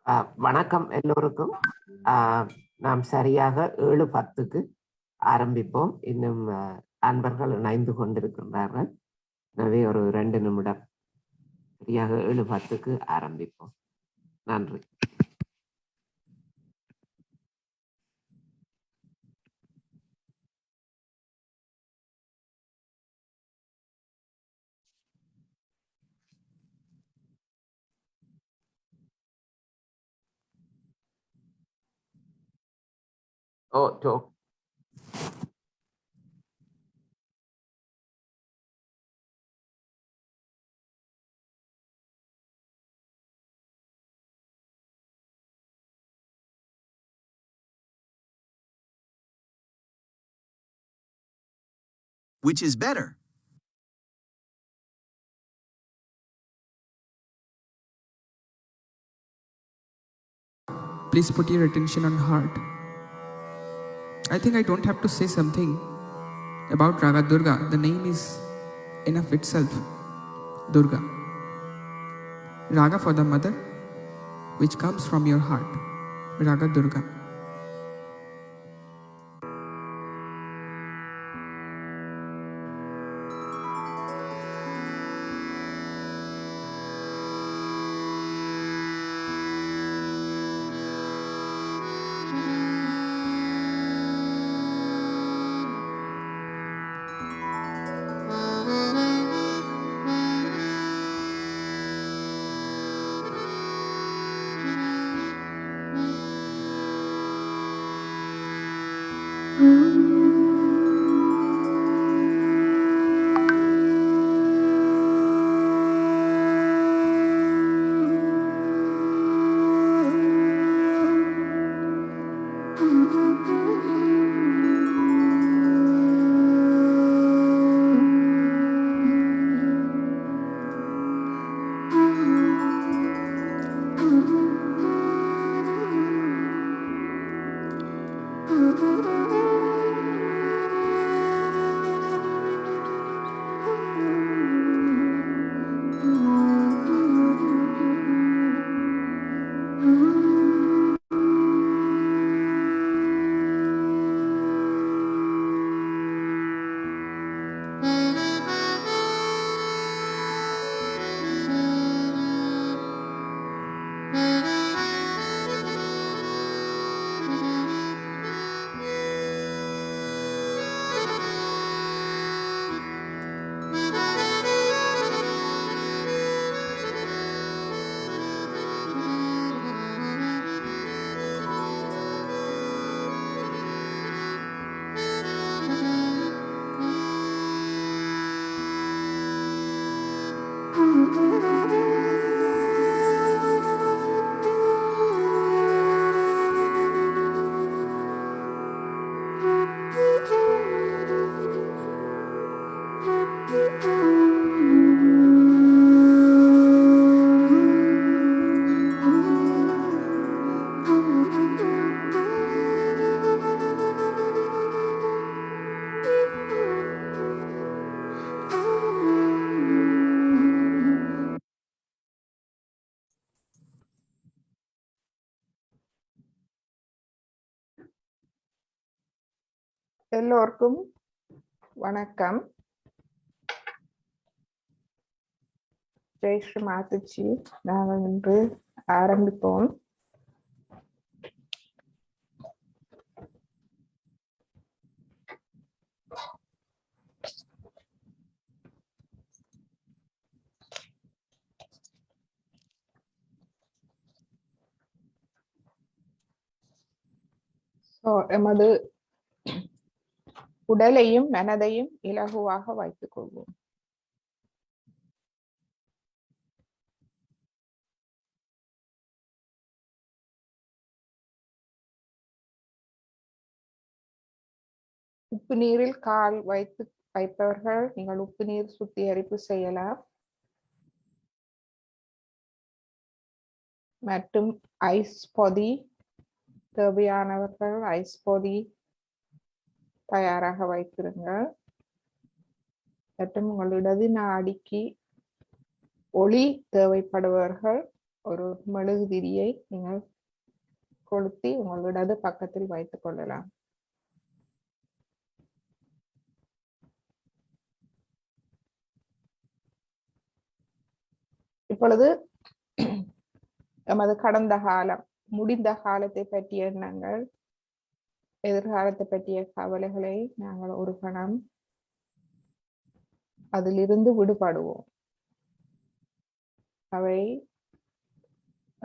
வணக்கம் எல்லோருக்கும். நாம் சரியாக 7:10க்கு ஆரம்பிப்போம். இன்னும் அன்பர்கள் இணைந்து கொண்டிருக்கின்றார்கள். எனவே ஒரு 2 நிமிடம் சரியாக 7:10க்கு ஆரம்பிப்போம். நன்றி. talk. Which is better? Please put your attention on heart. I think I don't have to say something about Raga Durga. The name is enough itself. Durga. Raga for the mother, which comes from your heart. Raga Durga. எல்லோருக்கும் வணக்கம். ஜெய் ஸ்ரீ மாதாஜி. நாங்கள் இன்று ஆரம்பிப்போம். எமது உடலையும் மனதையும் இலகுவாக வைத்துக் கொள்வோம். உப்பு நீரில் கால் வைப்பவர்கள் நீங்கள் உப்பு நீர் சுத்திகரிப்பு செய்யலாம். மற்றும் ஐஸ் பொதி தேவையானவர்கள் ஐஸ் பொதி தயாராக வைத்திருங்கள். மற்றும் உங்கள் இடது நாடிக்கு ஒளி தேவைப்படுபவர்கள் ஒரு மெழுகுதிரியை நீங்கள் கொளுத்தி உங்கள் இடது பக்கத்தில் வைத்துக் கொள்ளலாம். இப்பொழுது நமது கடந்த காலம், முடிந்த காலத்தை பற்றிய எண்ணங்கள், எதிர்காலத்தை பற்றிய கவலைகளை நாங்கள் ஒரு கணம் அதிலிருந்து விடுபடுவோம். அவை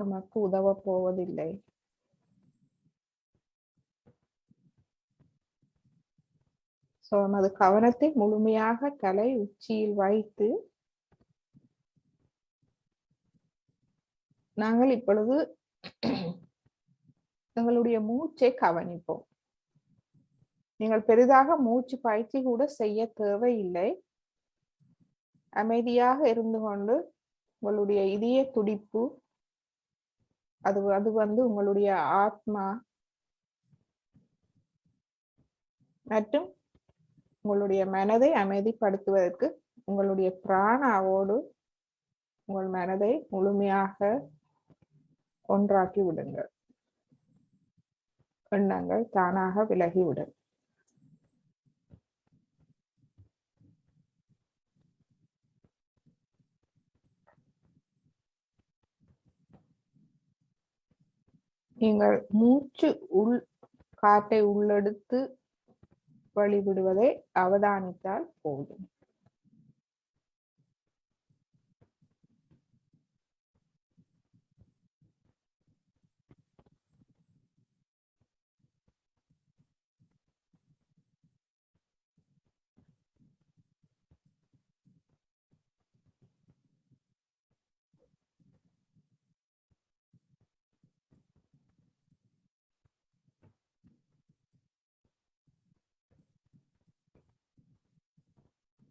நமக்கு உதவ போவதில்லை. நமது கவனத்தை முழுமையாக தலை உச்சியில் வைத்து நாங்கள் இப்பொழுது எங்களுடைய மூச்சை கவனிப்போம். நீங்கள் பெரிதாக மூச்சு பயிற்சி கூட செய்ய தேவையில்லை. அமைதியாக இருந்து கொண்டு உங்களுடைய இதய துடிப்பு, அது வந்து உங்களுடைய ஆத்மா மற்றும் உங்களுடைய மனதை அமைதிப்படுத்துவதற்கு உங்களுடைய பிராணாவோடு உங்கள் மனதை முழுமையாக ஒன்றாக்கி விடுங்கள். எண்ணங்கள் தானாக விலகிவிடும். நீங்கள் மூச்சு காற்றை உள்ளெடுத்து வழிவிடுவதை அவதானித்தால் போதும்.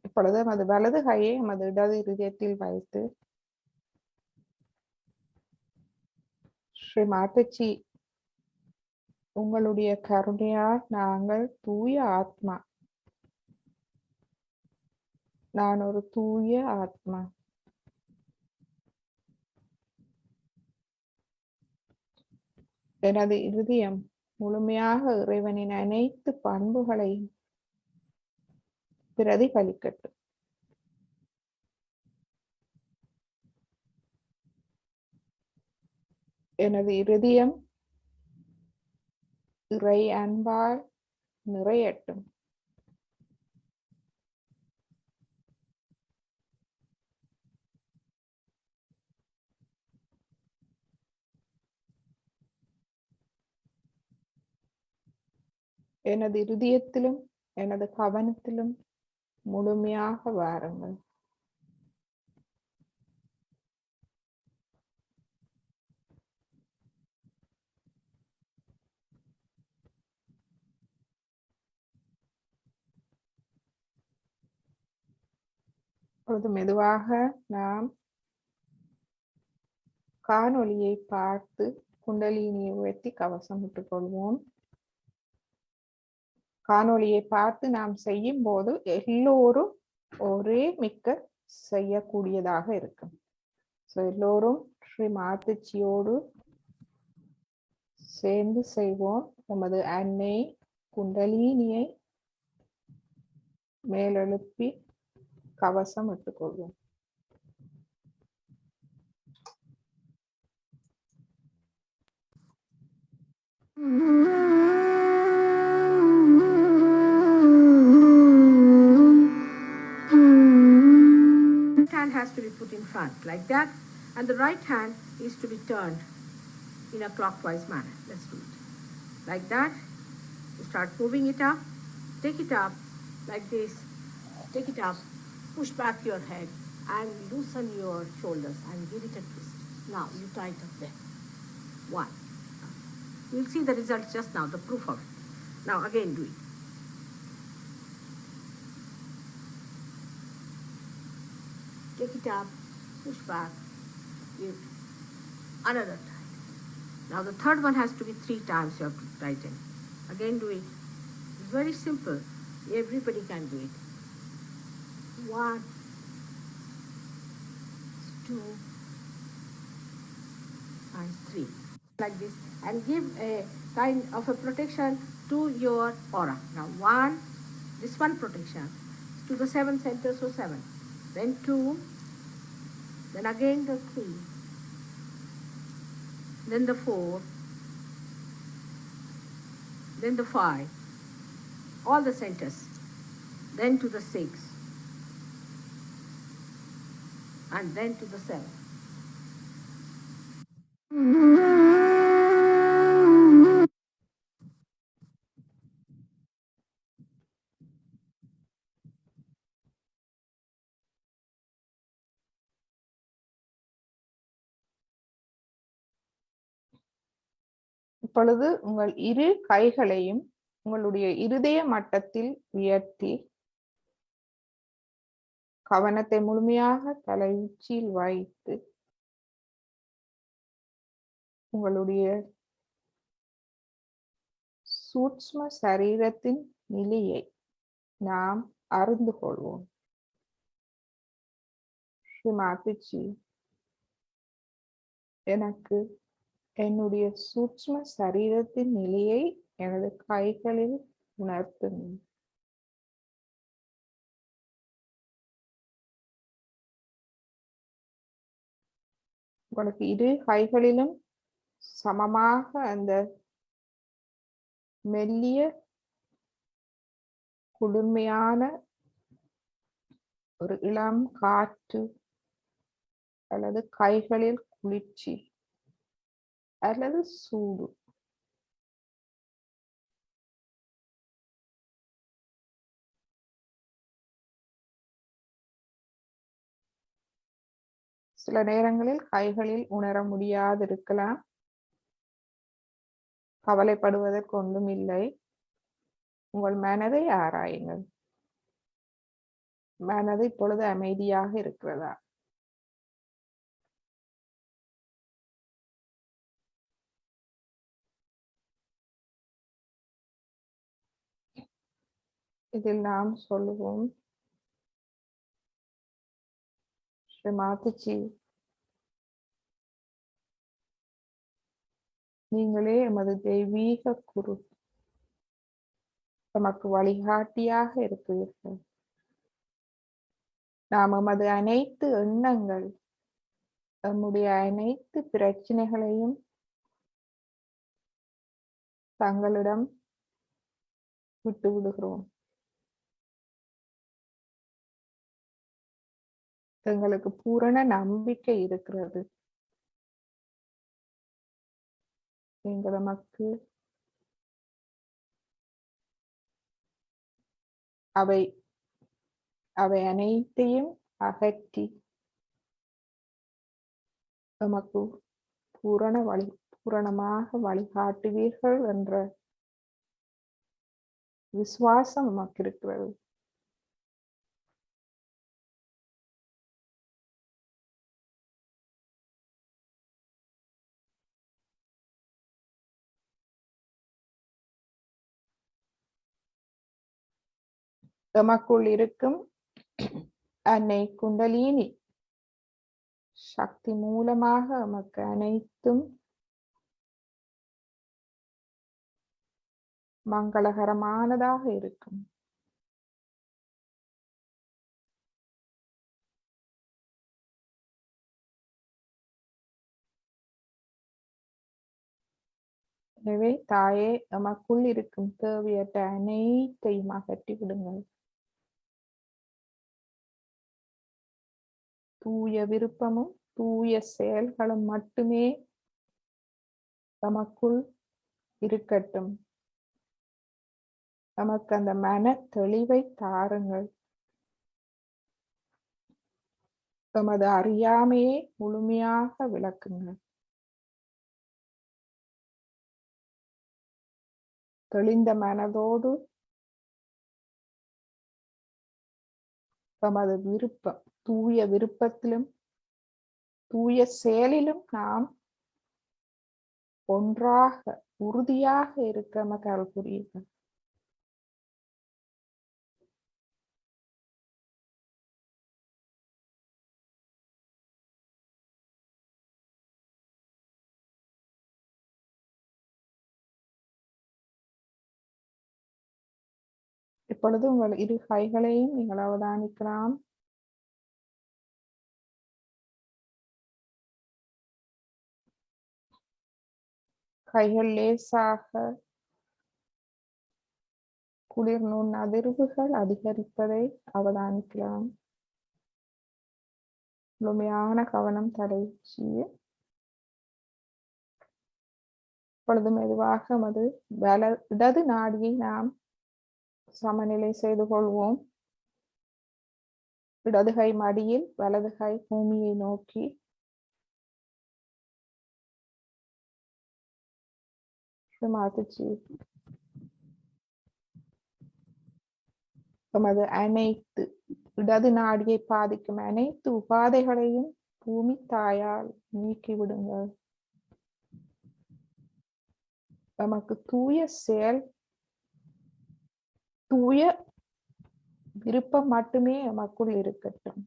இப்பொழுது நமது வலது கையை நமது இடது இதயத்தில் வைத்து ஸ்ரீ மாதாஜி, உங்களுடைய கருணையால் நாங்கள் தூய ஆத்மா, நான் ஒரு தூய ஆத்மா, எனது இருதயம் முழுமையாக இறைவனின் அனைத்து பண்புகளையும் பிரதிபலிக்கட்டும். எனது இருதயம் இறை அன்பால் நிறையட்டும். எனது இருதயத்திலும் எனது கவனத்திலும் முழுமையாக வாருங்கள். இப்பொழுது மெதுவாக நாம் காணொளியை பார்த்து குண்டலினியை உயர்த்தி கவசம் விட்டுக் கொள்வோம். காணொளியை பார்த்து நாம் செய்யும் போது எல்லோரும் ஒரே மிக்க செய்யக்கூடியதாக இருக்கும். எல்லோரும் ஸ்ரீ மாதாஜியோடு சேர்ந்து செய்வோம். நமது அன்னை குண்டலினியை மேலெழுப்பி கவசம் விட்டுக் கொள்வோம். Hand has to be put in front like that, and the right hand is to be turned in a clockwise manner. Let's do it like that. You start moving it up, take it up like this, take it up, push back your head and loosen your shoulders and give it a twist. Now you tighten them. One. You'll see the results just now, the proof of it. Now again do it. Take it up, push back, give another time. Now the third one has to be 3 times you have to tighten. Again do it. It's very simple. Everybody can do it. 1, 2, and 3, like this, and give a kind of a protection to your aura. Now 1, this one protection to the 7 centers, so 7, then 2, then again the 3, then the 4, then the 5, all the centers, then to the 6, and then to the 7. இப்பொழுது உங்கள் இரு கைகளையும் உங்களுடைய இருதய மட்டத்தில் உயர்த்தி கவனத்தை முழுமையாக தலை உச்சியில் வைத்து உங்களுடைய சூட்சும சரீரத்தின் நிலையை நாம் அறிந்து கொள்வோம். ஸ்ரீமாதிஜி, எனக்கு என்னுடைய சூட்சும சரீரத்தின் நிலையை எனது கைகளில் உணர்த்துங்கள். உங்களுக்கு இரு கைகளிலும் சமமாக அந்த மெல்லிய குளுமையான ஒரு இளம் காற்று அல்லது கைகளில் குளிர்ச்சி அல்லது சூடு சில நேரங்களில் கைகளில் உணர முடியாதிருக்கலாம். கவலைப்படுவதற்கு ஒன்றும் இல்லை. உங்கள் மனதை ஆராயுங்கள். மனது இப்பொழுது அமைதியாக இருக்கிறதா? இதில் நாம் சொல்லுவோம், ஸ்ரீமாதிஜி, நீங்களே எமது தெய்வீக குரு, நமக்கு வழிகாட்டியாக இருக்கிறீர்கள். நாம் எமது அனைத்து எண்ணங்கள், நம்முடைய அனைத்து பிரச்சனைகளையும் தங்களிடம் விட்டு விடுகிறோம். எங்களுக்கு பூரண நம்பிக்கை இருக்கிறது. நீங்கள் நமக்கு அவை அனைத்தையும் அகற்றி நமக்கு பூரணமாக வழிகாட்டுவீர்கள் என்ற விசுவாசம் நமக்கு இருக்கிறது. எமக்குள் இருக்கும் அன்னை குண்டலினி சக்தி மூலமாக நமக்கு அனைத்தும் மங்களகரமானதாக இருக்கும். எனவே தாயே, எமக்குள் இருக்கும் தேவையற்ற அனைத்தையும் அகற்றி விடுங்கள். தூய விருப்பமும் தூய செயல்களும் மட்டுமே நமக்குள் இருக்கட்டும். நமக்கு அந்த மன தெளிவை தாருங்கள். எமது அறியாமையை முழுமையாக விளக்குங்கள். தெளிந்த மனதோடு எமது விருப்பம், தூய விருப்பத்திலும் தூய செயலிலும் நாம் ஒன்றாக உறுதியாக இருக்க நமக்கு அருள் புரியுங்கள். இப்பொழுது உங்கள் இரு கைகளையும் நீங்கள் அவதானிக்கலாம். கைகள் லேசாக குளிர் நுண் அதிர்வுகள் அதிகரிப்பதை அவதானிக்கலாம். முழுமையான கவனம் தடைச்சிய இப்பொழுது மெதுவாக இடது நாடியை நாம் சமநிலை செய்து கொள்வோம். இடது கை மடியில், வலது கை பூமியை நோக்கி. நமது அனைத்து இடது நாடியை பாதிக்கும் அனைத்து உபாதைகளையும் பூமி தாயால் நீக்கிவிடுங்கள். நமக்கு தூய செயல், தூய விருப்பம் மட்டுமே நமக்குள் இருக்கட்டும்.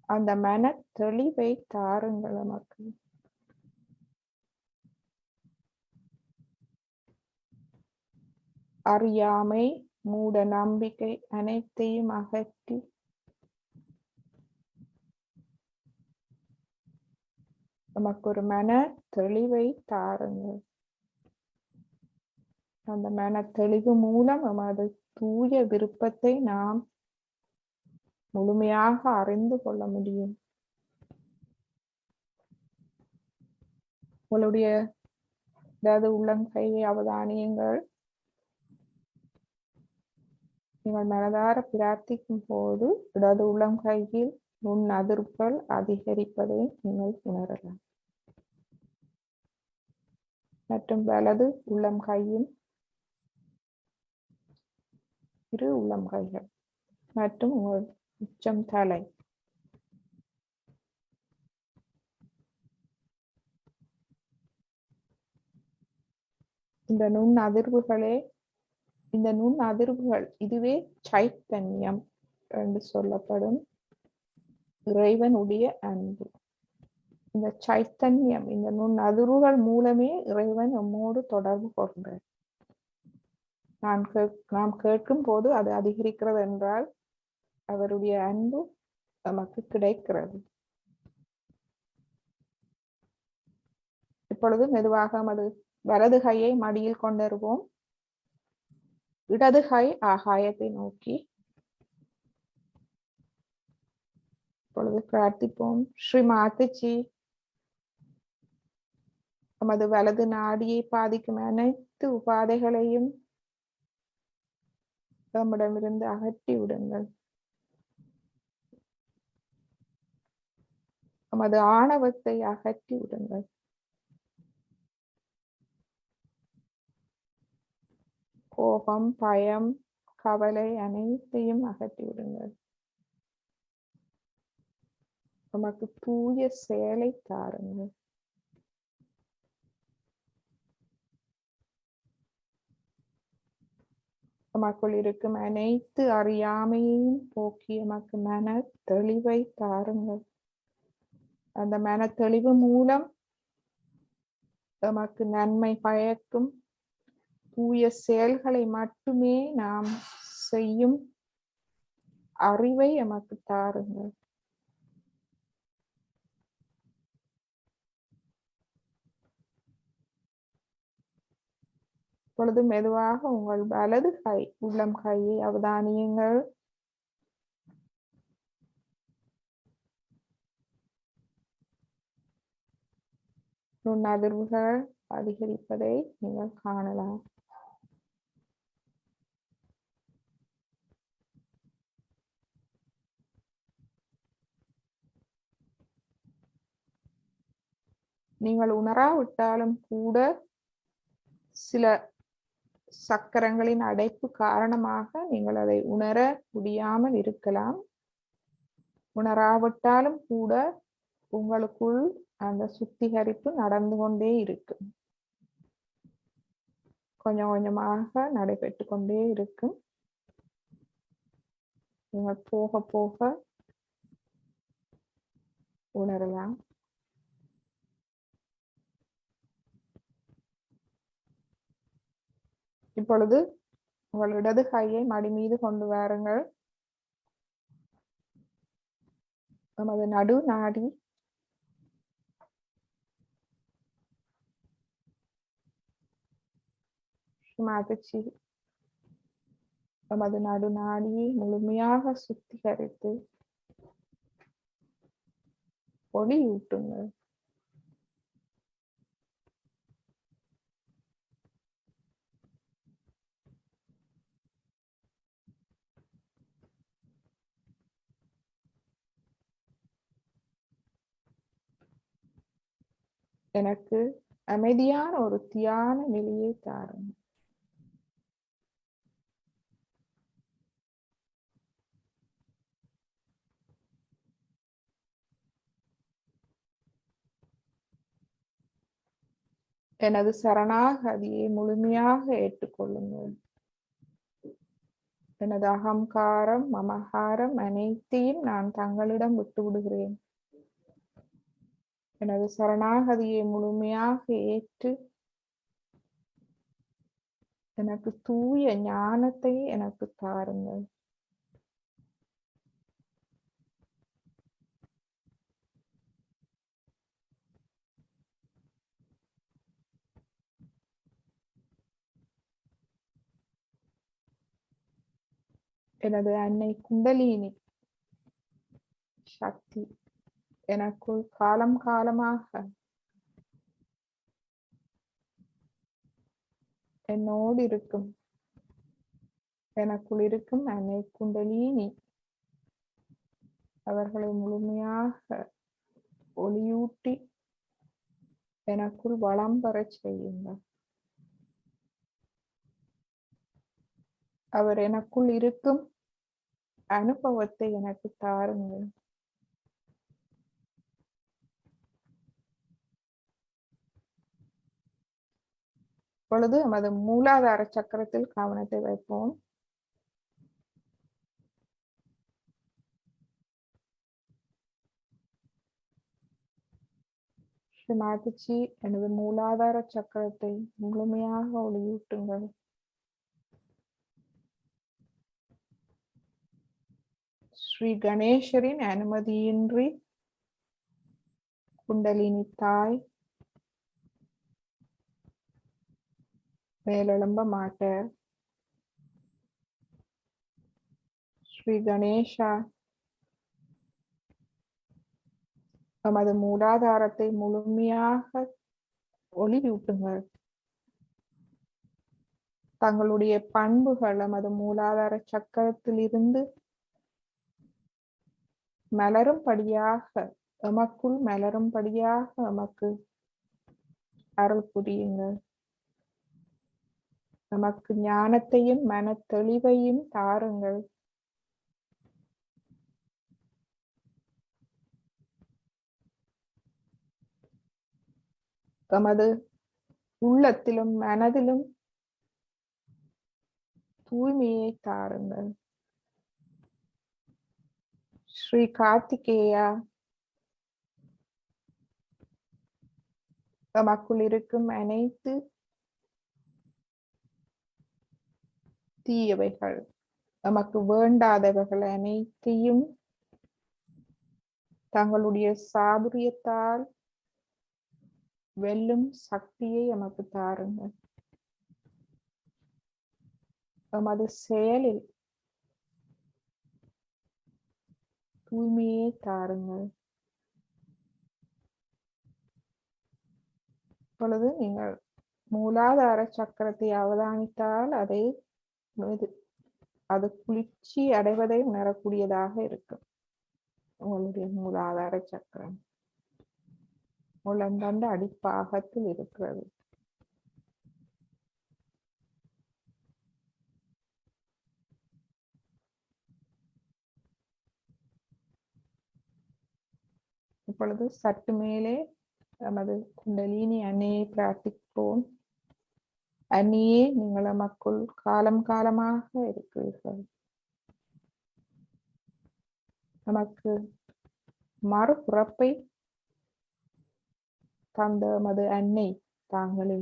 அந்த மன தெளிவை தாருங்கள் நமக்கு. அறியாமை, மூட நம்பிக்கை அனைத்தையும் அகற்றி நமக்கு ஒரு மன தெளிவை தாருங்கள். அந்த மன தெளிவு மூலம் நமது தூய விருப்பத்தை நாம் முழுமையாக அறிந்து கொள்ள முடியும். உங்களுடைய இடது உள்ளங்கையை அவதானியுங்கள். நீங்கள் மனதார பிரார்த்திக்கும் போது இடது உள்ளங்கையில் நுண் அதிர்வுகள் அதிகரிப்பதை நீங்கள் உணரலாம். மற்றும் வலது உள்ளம் கையும் இரு உள்ளம் கைகள் மற்றும் உங்கள் உச்சம் தலை. இந்த நுண் அதிர்வுகள் இதுவே சைத்தன்யம் என்று சொல்லப்படும் இறைவனுடைய அன்பு. இந்த சைத்தன்யம், இந்த நுண் அதிர்வுகள் மூலமே இறைவன் நம்மோடு தொடர்பு கொள்கிறார். நாம் கேட்கும் போது அது அதிகரிக்கிறது என்றால் அவருடைய அன்பு நமக்கு கிடைக்கிறது. இப்பொழுது மெதுவாக நமது வலது கையை மடியில் கொண்டிருப்போம். இடது கை ஆகாயத்தை நோக்கி. இப்பொழுது பிரார்த்திப்போம். ஸ்ரீ மாதாஜி, நமது வலது நாடியை பாதிக்கும் அனைத்து உபாதைகளையும் நம்மிடமிருந்து அகற்றி விடுங்கள். நமது ஆணவத்தை அகற்றி விடுங்கள். கோபம், பயம், கவலை அனைத்தையும் அகற்றி விடுங்கள். நமக்கு தூய செயலை தாருங்கள். நமக்குள் இருக்கும் அனைத்து அறியாமையையும் போக்கி நமக்கு மன தெளிவை தாருங்கள். அந்த மன தெளிவு மூலம் நமக்கு நன்மை பயக்கும் தூய செயல்களை மட்டுமே நாம் செய்யும் அறிவை நமக்கு தாருங்கள். இப்பொழுது மெதுவாக உங்கள் வலது கை உள்ளம் கையை அவதானியுங்கள். நுண் அதிர்வுகள் அதிகரிப்பதை நீங்கள் காணலாம். நீங்கள் உணராவிட்டாலும் கூட சில சக்கரங்களின் அடைப்பு காரணமாக நீங்கள் அதை உணர முடியாமல் இருக்கலாம். உணராவிட்டாலும் கூட உங்களுக்குள் அந்த சுத்திகரிப்பு நடந்து கொண்டே இருக்கும். கொஞ்சம் கொஞ்சமாக நடைபெற்று கொண்டே இருக்கும். நீங்கள் போக போக உணரலாம். இப்பொழுது உங்கள் இடது கையை மடி மீது கொண்டு வாருங்கள். நமது நடு நாடி மாதச்சி நமது நடு நாடியை முழுமையாக சுத்திகரித்து ஒளியூட்டுங்கள். எனக்கு அமைதியான ஒரு தியான நிலையை தாருங்கள். எனது சரணாகதியை முழுமையாக ஏற்றுக்கொள்ளுங்கள். எனது அகங்காரம், மமகாரம் அனைத்தையும் நான் தங்களிடம் விட்டு விடுகிறேன். எனது சரணாகதியை முழுமையாக ஏற்று எனக்கு தூய ஞானத்தை எனக்கு தாருங்கள். எனது அன்னை குண்டலினி சக்தி எனக்குள் காலம் காலமாக என்னோடு இருக்கும். எனக்குள் இருக்கும் அன்னை குண்டலினி அவர்களை முழுமையாக ஒளியூட்டி எனக்குள் வளம் பெறச் செய்யுங்கள். அவர் எனக்குள் இருக்கும் அனுபவத்தை எனக்கு தாருங்கள். இப்பொழுது நமது மூலாதார சக்கரத்தில் கவனத்தை வைப்போம். ஸ்ரீ மாதாஜி, எனது மூலாதார சக்கரத்தை முழுமையாக ஒளியூட்டுங்கள். ஸ்ரீ கணேசரின் அனுமதியின்றி குண்டலினி தாய் மேலெழும்ப மாட்டார். ஸ்ரீ கணேசா நமது மூலாதாரத்தை முழுமையாக ஒளியூட்டுங்கள். தங்களுடைய பண்புகள் நமது மூலாதார சக்கரத்தில் இருந்து மலரும்படியாக, எமக்குள் மலரும்படியாக எமக்கு அருள் புரியுங்கள். நமக்கு ஞானத்தையும் மன தெளிவையும் தாருங்கள். எமது உள்ளத்திலும் மனதிலும் தூய்மையை தாருங்கள். ஸ்ரீ கார்த்திகேயா எமக்குள் இருக்கும் அனைத்து தீயவைகள், நமக்கு வேண்டாதவைகள் அனைத்தையும் தங்களுடைய சாதுரியத்தால் வெல்லும் சக்தியை எமக்கு தாருங்கள். எமது செயலில் தூய்மையை தாருங்கள். இப்பொழுது நீங்கள் மூலாதார சக்கரத்தை அவதானித்தால் அது குளிர்ச்சி அடைவதை உணரக்கூடியதாக இருக்கும். உங்களுடைய மூலாதார சக்கரம் முழந்தாண்ட அடிப்பாகத்தில் இருக்கிறது. இப்பொழுது சற்று மேலே நமது குண்டலினி அன்னையை பிரார்த்திப்போம். அன்னியே, நீங்கள் நமக்குள் காலம் காலமாக இருக்கிறீர்கள். நமக்கு மறுபிறப்பை தந்த மது அன்னை தாங்களே.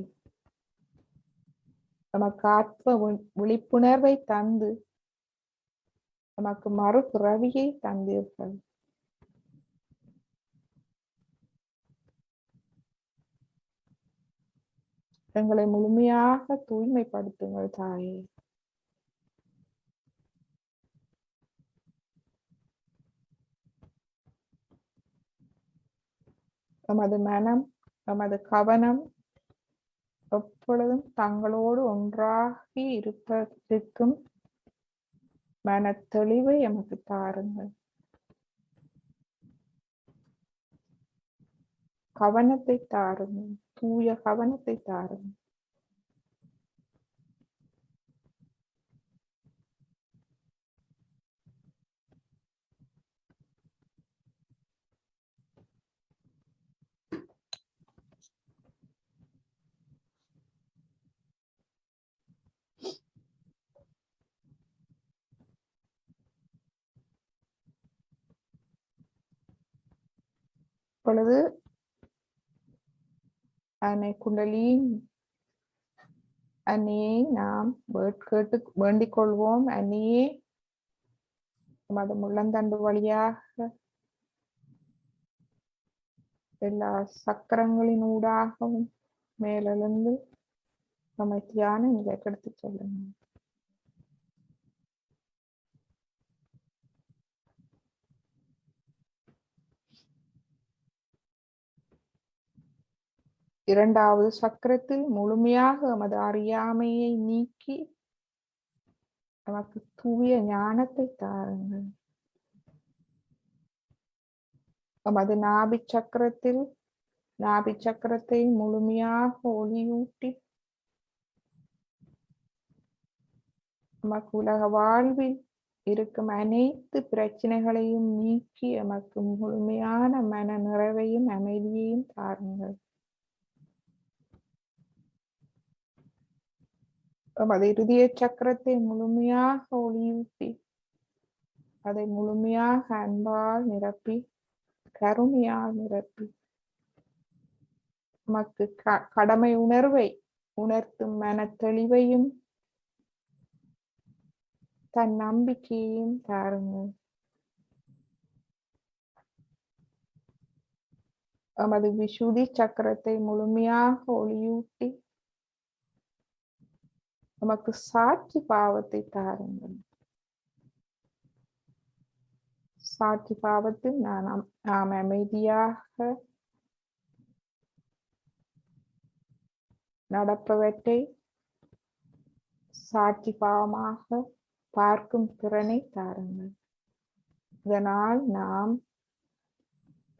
நமக்கு ஆத்ம விழிப்புணர்வை தந்து நமக்கு மறுபிறவியை தந்தீர்கள். எங்களை முழுமையாக தூய்மைப்படுத்துங்கள் தாயே. நமது மனம், நமது கவனம் எப்பொழுதும் தங்களோடு ஒன்றாகி இருப்பதற்கும் மன தெளிவை எமக்கு தாருங்கள். கவனத்தை தாருங்கள், தூய கவனத்தை தாருங்கள். இப்பொழுது அன்னை குண்டலின் அன்னையை நாம் கேட்டு வேண்டிக் கொள்வோம். அன்னையே, நமது முள்ளந்தண்டு வழியாக எல்லா சக்கரங்களின் ஊடாகவும் மேலிருந்து நம்மை தியான நிலைக்கு எடுத்துச் சொல்லுங்க. இரண்டாவது சக்கரத்தில் முழுமையாக நமது அறியாமையை நீக்கி நமக்கு தூய ஞானத்தை தாருங்கள். நமது நாபி சக்கரத்தை முழுமையாக ஒளியூட்டி நமக்கு உலக வாழ்வில் இருக்கும் அனைத்து பிரச்சனைகளையும் நீக்கி நமக்கு முழுமையான மன நிறைவையும் அமைதியையும் தாருங்கள். நமது இருதய சக்கரத்தை முழுமையாக ஒளியூட்டி அதை முழுமையாக அன்பால் நிரப்பி கருணையால் நிரப்பி நமக்கு கடமை உணர்வை உணர்த்தும் மன தெளிவையும் தன் நம்பிக்கையையும் தாருங்கள். நமது விசுதி சக்கரத்தை முழுமையாக ஒளியூட்டி நமக்கு சாட்சி பாவத்தை தாருங்கள். சாட்சி பாவத்தில் நாம் அமைதியாக நடப்பவற்றை சாட்சி பாவமாக பார்க்கும் திறனை தாருங்கள். இதனால் நாம்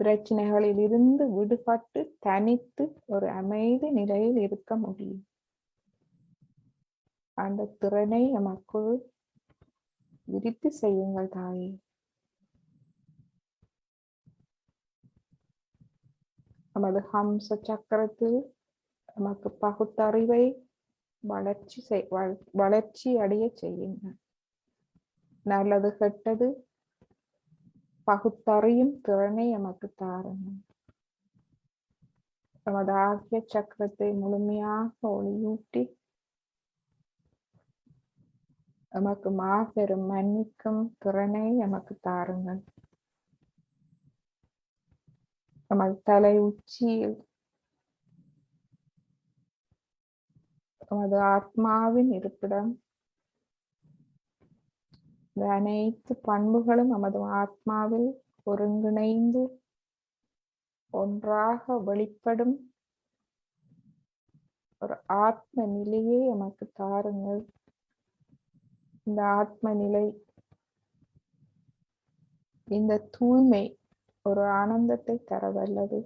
பிரச்சனைகளில் இருந்து விடுபட்டு தனித்து ஒரு அமைதி நிலையில் இருக்க முடியும். அந்த திறனை நமக்குள் விருத்தி செய்யுங்கள் தாயே. நமது ஹம்ச சக்கரத்தில் நமக்கு பகுத்தறிவை வளர்ச்சி அடைய செய்யுங்கள். நல்லது கெட்டது பகுத்தறியும் திறனை நமக்கு தாருங்கள். நமது ஆகிய சக்கரத்தை முழுமையாக ஒளியூட்டி நமக்கு மாபெரும் மன்னிக்கும் திறனை நமக்கு தாருங்கள். நமது தலை உச்சியில் நமது ஆத்மாவின் இருப்பிடம், இந்த அனைத்து பண்புகளும் நமது ஆத்மாவில் ஒருங்கிணைந்து ஒன்றாக வெளிப்படும் ஒரு ஆத்ம நிலையை நமக்கு தாருங்கள். இந்த ஆத்ம நிலை, இந்த தூய்மை ஒரு ஆனந்தத்தை தர வல்லது.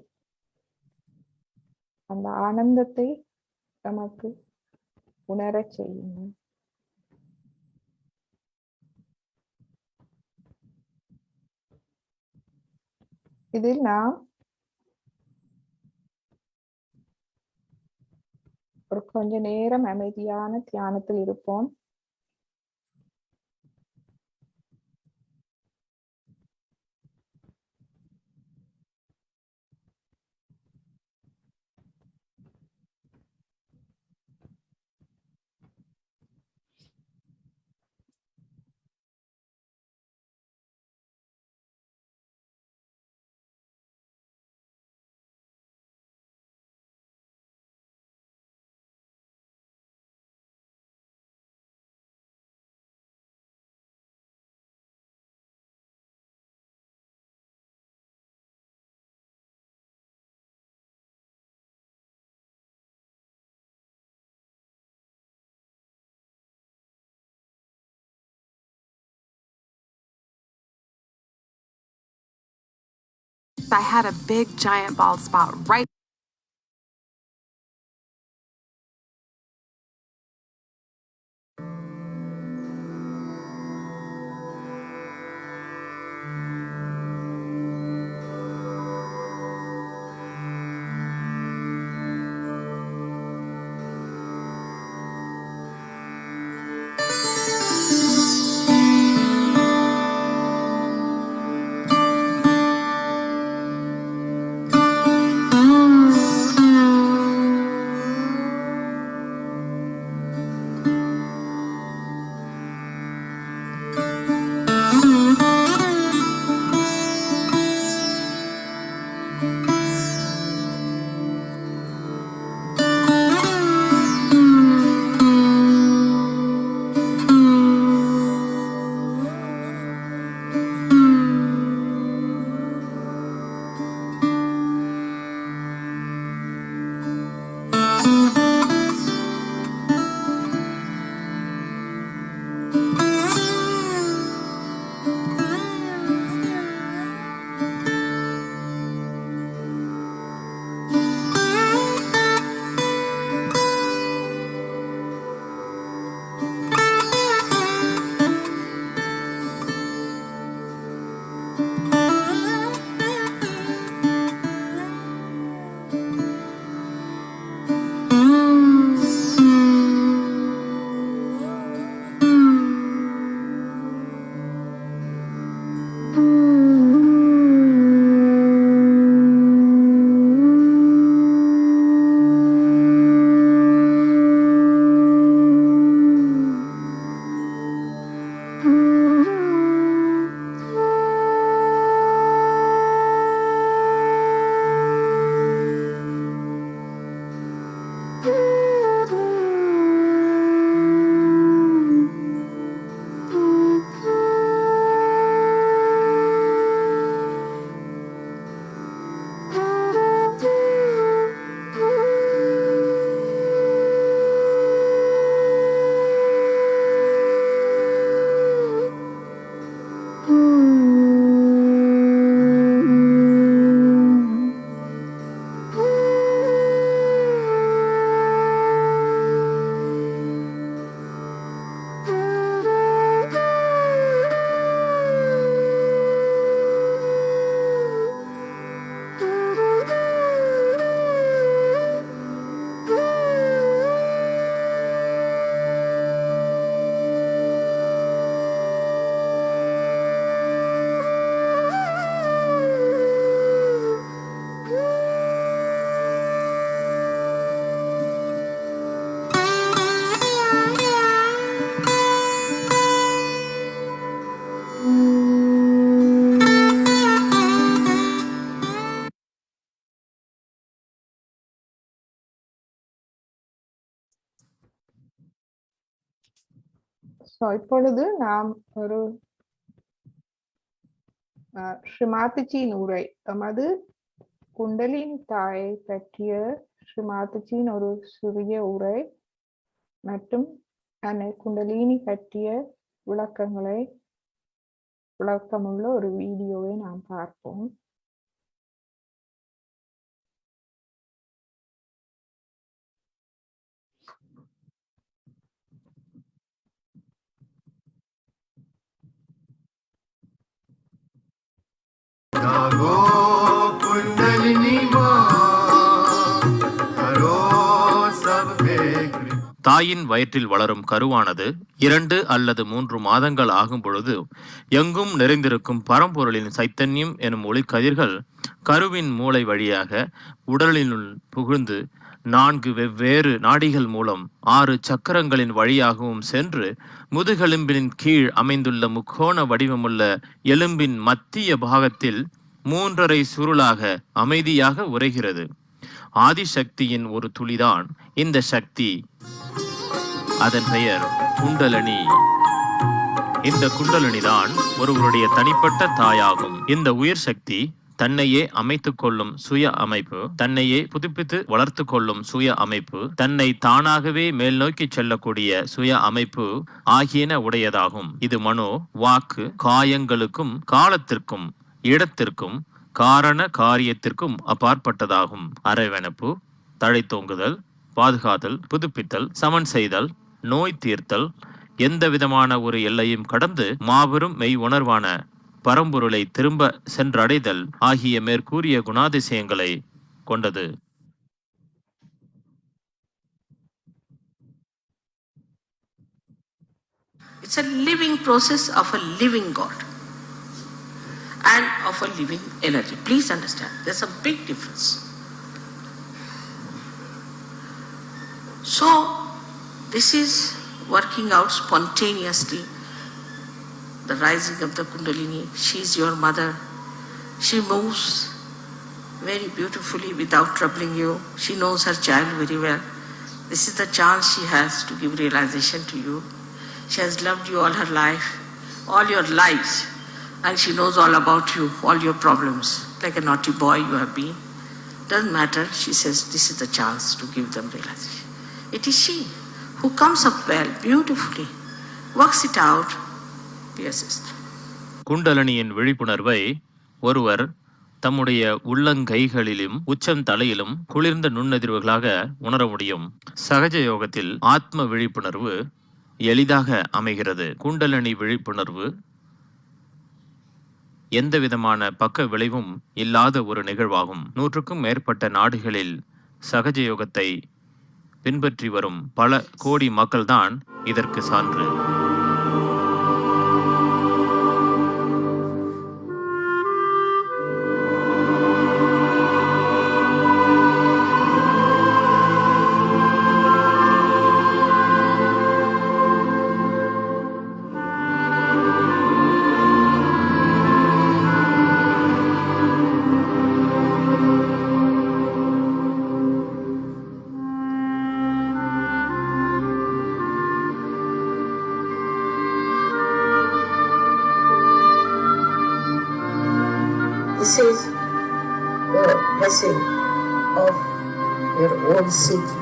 அந்த ஆனந்தத்தை நமக்கு உணரச் செய்யுங்கள். இதில் நாம் ஒரு கொஞ்ச நேரம் அமைதியான தியானத்தில் இருப்போம். I had a big giant bald spot right so இப்பொழுது நாம் ஒரு ஸ்ரீமாத்திஜியின் உரை, எமது குண்டலினி தாயை பற்றிய ஸ்ரீமாத்திஜியின் ஒரு சிறிய உரை மற்றும் அன்னை குண்டலினி பற்றிய விளக்கமுள்ள ஒரு வீடியோவை நாம் பார்ப்போம். தாயின் வயிற்றில் வளரும் கருவானது 2 அல்லது 3 மாதங்கள் ஆகும் பொழுது எங்கும் நிறைந்திருக்கும் பரம்பொருளின் சைத்தன்யம் எனும் ஒளிக்கதிர்கள் கருவின் மூளை வழியாக உடலினுள் புகுந்து 4 வெவ்வேறு நாடிகள் மூலம் 6 சக்கரங்களின் வழியாகவும் சென்று முதுகெலும்பின் கீழ் அமைந்துள்ள முக்கோண வடிவமுள்ள எலும்பின் மத்திய பாகத்தில் 3½ சுருளாக அமைதியாக உறைகிறது. ஆதிசக்தியின் ஒரு துளிதான் இந்த சக்தி. அதன் பெயர் குண்டலினி. இந்த குண்டலினி தான் ஒருவருடைய தனிப்பட்ட தாயாகும். இந்த உயிர் சக்தி தன்னையே அமைத்துக் கொள்ளும் சுய அமைப்பு, தன்னையே புதுப்பித்து வளர்த்து கொள்ளும் சுய அமைப்பு, தன்னை தானாகவே மேல் நோக்கி செல்லக்கூடிய சுய அமைப்பு ஆகியன உடையதாகும். இது மனோ, வாக்கு, காயங்களுக்கும் காலத்திற்கும் இடத்திற்கும் காரண காரியத்திற்கும் அப்பாற்பட்டதாகும். அரவணைப்பு, தழைத்தோங்குதல், பாதுகாத்தல், புதுப்பித்தல், சமன் செய்தல், நோய் தீர்த்தல், எந்த விதமான ஒரு எல்லையும் கடந்து மாபெரும் மெய் உணர்வான பரம்பொருளை திரும்ப சென்றடைதல் ஆகிய மேற்கூறிய குணாதிசயங்களை கொண்டது. It's a living process of a living God and of a living energy. Please understand, there's a big difference. So, this is working out spontaneously. The rising of the Kundalini, she is your mother. She moves very beautifully without troubling you. She knows her child very well. This is the chance she has to give realization to you. She has loved you all her life, all your lives, and she knows all about you, all your problems. Like a naughty boy you have been. Doesn't matter, she says, this is the chance to give them realization. It is she who comes up well, beautifully, works it out, dear sister. குண்டலினியின் விழிப்புணர்வை ஒருவர் தம்முடைய உள்ளங்கைகளிலும் உச்சம் தலையிலும் குளிர்ந்த நுண்ணதிர்வுகளாக உணர முடியும். சகஜ யோகத்தில் ஆத்ம விழிப்புணர்வு எளிதாக அமைகிறது. குண்டலினி விழிப்புணர்வு எந்த விதமான பக்க விளைவும் இல்லாத ஒரு நிகழ்வாகும். 100க்கும் மேற்பட்ட நாடுகளில் சகஜ யோகத்தை பின்பற்றி வரும் பல கோடி மக்கள்தான் இதற்கு சான்று. This is the blessing of your own city.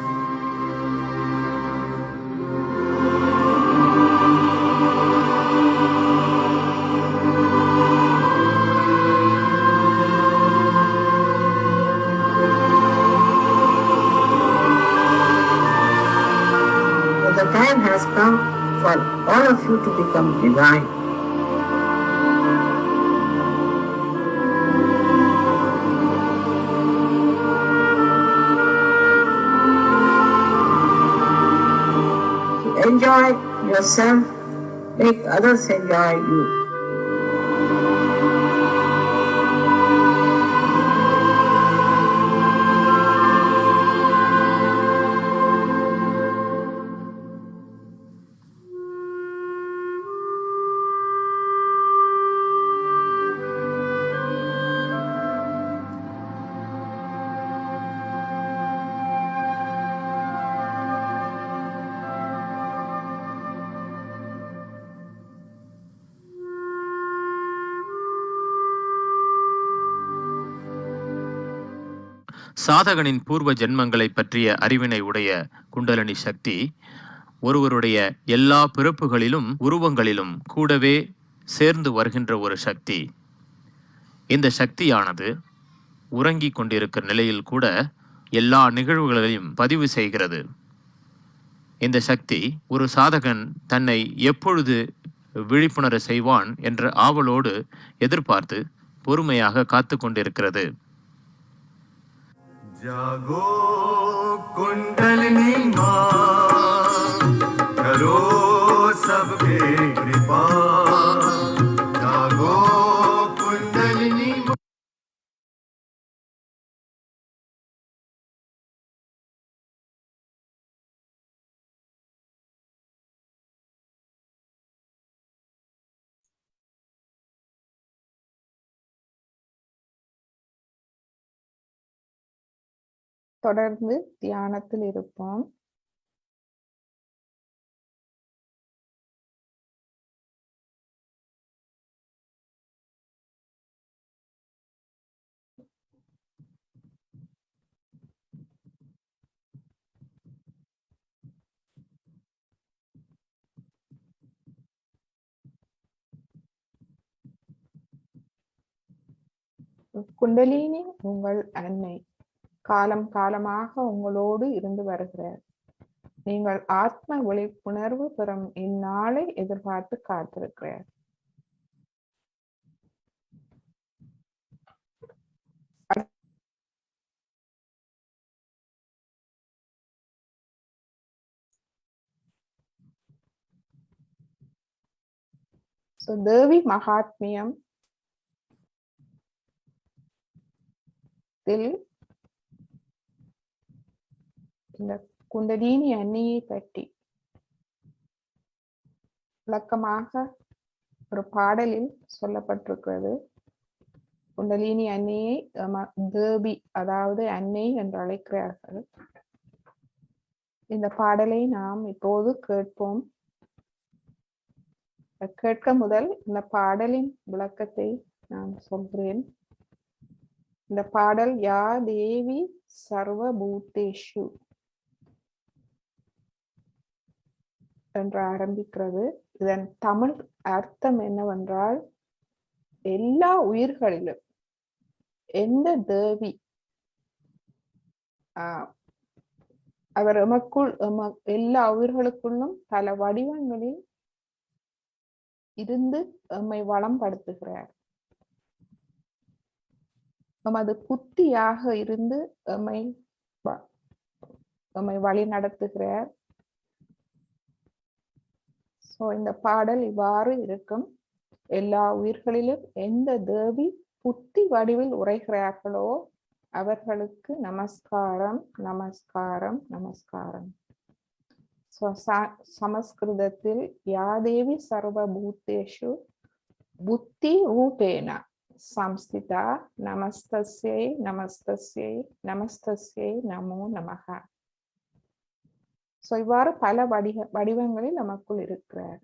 The time has come for all of you to become divine. Enjoy yourself, make others enjoy you. சாதகனின் பூர்வ ஜென்மங்களை பற்றிய அறிவினை உடைய குண்டலினி சக்தி ஒருவருடைய எல்லா பிறப்புகளிலும் உருவங்களிலும் கூடவே சேர்ந்து வருகின்ற ஒரு சக்தி. இந்த சக்தியானது உறங்கிக் கொண்டிருக்கிற நிலையில் கூட எல்லா நிகழ்வுகளையும் பதிவு செய்கிறது. இந்த சக்தி ஒரு சாதகன் தன்னை எப்பொழுது விழிப்புணர செய்வான் என்ற ஆவலோடு எதிர்பார்த்து பொறுமையாக காத்து கொண்டிருக்கிறது. जागो कुंडलिनी माँ, करो सब पे कृपा। जागो कुंडलिनी माँ। தொடர்ந்து தியானத்தில் இருப்போம். குண்டலினி உங்கள் அன்னை காலம் காலமாக உங்களோடு இருந்து வருகிறார். நீங்கள் ஆத்ம விழிப்புணர்வு பெறும் இந்நாளை எதிர்பார்த்து காத்திருக்கிறார். தேவி மகாத்மியம் இந்த குண்டலினி அன்னையை பற்றி விளக்கமாக ஒரு பாடலில் சொல்லப்பட்டிருக்கிறது. குண்டலினி அன்னையை தேவி அதாவது அன்னை என்று அழைக்கிறார்கள். இந்த பாடலை நாம் இப்போது கேட்போம். கேட்க முதல் இந்த பாடலின் விளக்கத்தை நான் சொல்கிறேன். இந்த பாடல் யா தேவி சர்வபூதேஷு என்று ஆரம்பிக்கிறது. இதன் தமிழ் அர்த்தம் என்னவென்றால், எல்லா உயிர்களிலும் எந்த தேவி அவர் எமக்குள் எல்லா உயிர்களுக்குள்ளும் பல வடிவங்களில் இருந்து எம்மை வளம்படுத்துகிறார். எமது புத்தியாக இருந்து எம்மை வழி நடத்துகிறார். இந்த பாடல் இவ்வாறு இருக்கும். எல்லா உயிர்களிலும் எந்த தேவி புத்தி வடிவில் உரைகிறார்களோ அவர்களுக்கு நமஸ்காரம், நமஸ்காரம், நமஸ்காரம். சமஸ்கிருதத்தில் யாதேவி சர்வபூதேஷு புத்தி ரூபேன சம்ஸ்திதா நமஸ்தஸ்யை நமஸ்தஸ்யை நமஸ்தஸ்யை நமோ நமஹ. இவ்வாறு பல வடிவங்களில் நமக்குள் இருக்கிறார்,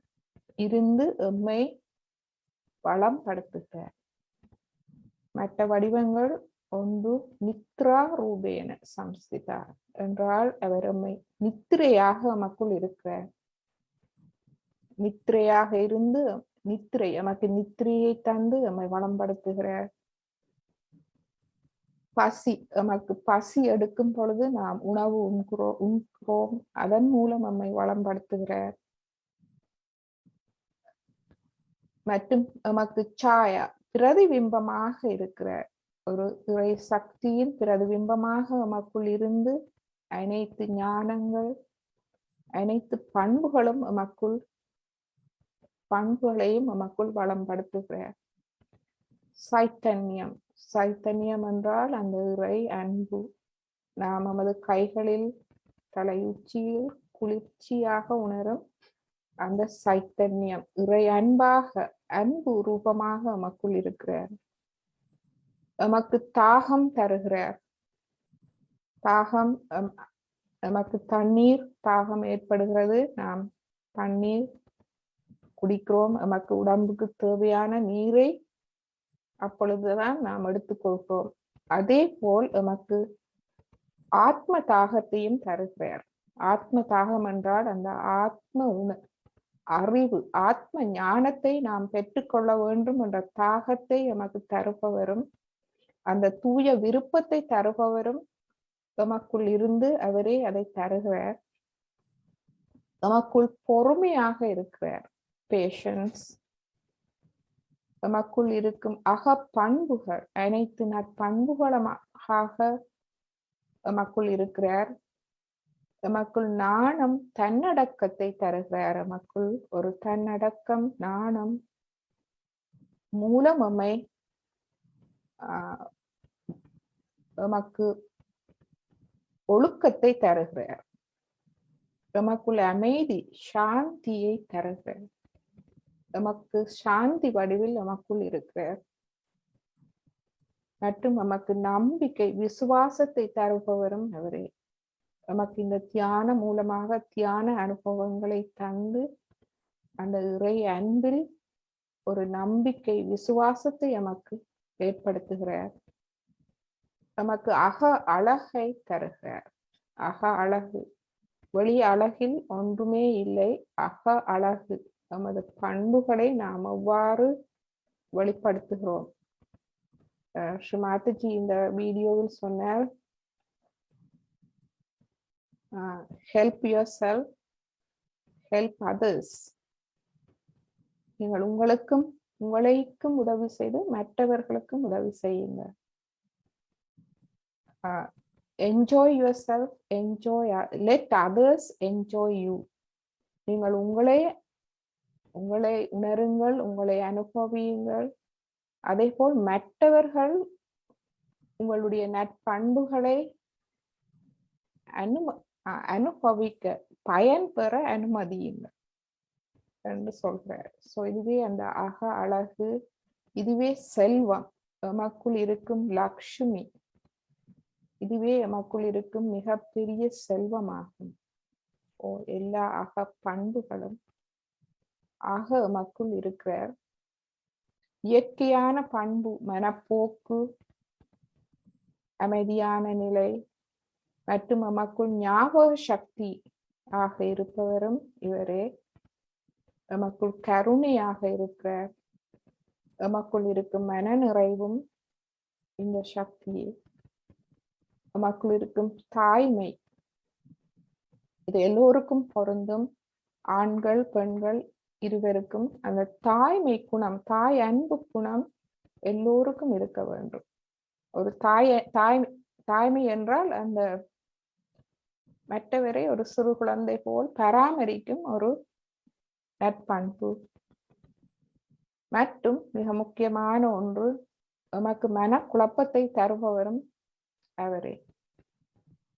இருந்து எம்மை வளம் படுத்துகிறார். மற்ற வடிவங்கள் ஒன்று நித்ரா ரூபேன சம்ஸ்திதா என்றால் அவர் எம்மை நித்திரையாக நமக்குள் இருக்கிறார். நித்திரையாக இருந்து நித்திரை எமக்கு நித்திரையை தந்து எம்மை வளம்படுத்துகிறார். பசி எமக்கு பசி எடுக்கும் பொழுது நாம் உணவு உண்கிறோம், அதன் மூலம் நம்மை வளம்படுத்துகிறார். மற்றும் எமக்கு சாயா பிரதிபிம்பமாக இருக்கிறார். ஒரு இறை சக்தியின் பிரதிபிம்பமாக எமக்குள் இருந்து அனைத்து ஞானங்கள் அனைத்து பண்புகளையும் எமக்குள் வளம்படுத்துகிறார். சைத்தன்யம் சைத்தன்யம் என்றால் அந்த இறை அன்பு. நாம் நமது கைகளில் தலையுச்சியில் குளிர்ச்சியாக உணரும் அந்த சைத்தன்யம் இறை அன்பாக அன்பு ரூபமாக நமக்குள் இருக்கிறார். நமக்கு தாகம் தருகிறார். தாகம் நமக்கு தண்ணீர் தாகம் ஏற்படுகிறது, நாம் தண்ணீர் குடிக்கிறோம். நமக்கு உடம்புக்கு தேவையான நீரை அப்பொழுதுதான் நாம் எடுத்துக்கொள்கிறோம். அதே போல் எமக்கு ஆத்ம தாகத்தையும் தருகிறார். ஆத்ம தாகம் என்றால் அந்த ஆத்ம அறிவு ஆத்ம ஞானத்தை நாம் பெற்றுக்கொள்ள வேண்டும் என்ற தாகத்தை எமக்கு தருபவரும் அந்த தூய விருப்பத்தை தருபவரும் எமக்குள் இருந்து அவரே அதை தருகிறார். எமக்குள் பொறுமையாக இருக்கிறார், பேஷன்ஸ். எமக்குள் இருக்கும் அகப்பண்புகள் அனைத்து நற்பண்புகளமாக எமக்குள் இருக்கிறார். எமக்குள் நாணம் தன்னடக்கத்தை தருகிறார். எமக்குள் ஒரு தன்னடக்கம் நாணம் மூலம் எமக்கு ஒழுக்கத்தை தருகிறார். எமக்குள் அமைதி சாந்தியை தருகிறார். எமக்கு சாந்தி வடிவில் எமக்குள் இருக்கிறார். மற்றும் நமக்கு நம்பிக்கை விசுவாசத்தை தருபவரும் அவரே. நமக்கு இந்த தியான மூலமாக தியான அனுபவங்களை தந்து அந்த இறை அன்பில் ஒரு நம்பிக்கை விசுவாசத்தை எமக்கு ஏற்படுத்துகிறார். நமக்கு அக அழகை தருகிறார். அக அழகு வெளி அழகில் ஒன்றுமே இல்லை. அக அழகு நமது பண்புகளை நாம் எவ்வாறு வெளிப்படுத்துகிறோம், ஸ்ரீ மாதாஜி இந்த வீடியோவில் சொன்னார், help your self, help others. நீங்கள் உங்களுக்கும் உதவி செய்து மற்றவர்களுக்கும் உதவி செய்யுங்க. Enjoy your self, let others enjoy you. நீங்கள் உங்களை உணருங்கள், உங்களை அனுபவியுங்கள். அதே போல் மற்றவர்கள் உங்களுடைய நற்பண்புகளை அனுபவிக்க, பயன் பெற அனுமதியுங்கள் என்று சொல்றார். ஸோ இதுவே அந்த அழகு, இதுவே செல்வம், எமக்குள் இருக்கும் லக்ஷ்மி, இதுவே எமக்குள் இருக்கும் மிகப்பெரிய செல்வமாகும். எல்லா பண்புகளும் எமக்குள் இருக்கிறார். இயற்கையான பண்பு, மனப்போக்கு, அமைதியான நிலை மற்றும் எமக்குள் ஞாபக சக்தி இருப்பவரும் இவரே. எமக்குள் கருணையாக இருக்கிறார். எமக்குள் இருக்கும் மன நிறைவும் இந்த சக்தியே. எமக்குள் இருக்கும் தாய்மை, இது எல்லோருக்கும் பொருந்தும், ஆண்கள் பெண்கள் இருவருக்கும். அந்த தாய்மை குணம், தாய் அன்பு குணம் எல்லோருக்கும் இருக்க வேண்டும். ஒரு தாய்மை என்றால் அந்த மற்றவரை ஒரு சிறு குழந்தை போல் பராமரிக்கும் ஒரு நற்பண்பு. மற்றும் மிக முக்கியமான ஒன்று, எமக்கு மனக்குழப்பத்தை தருபவரும் அவரே.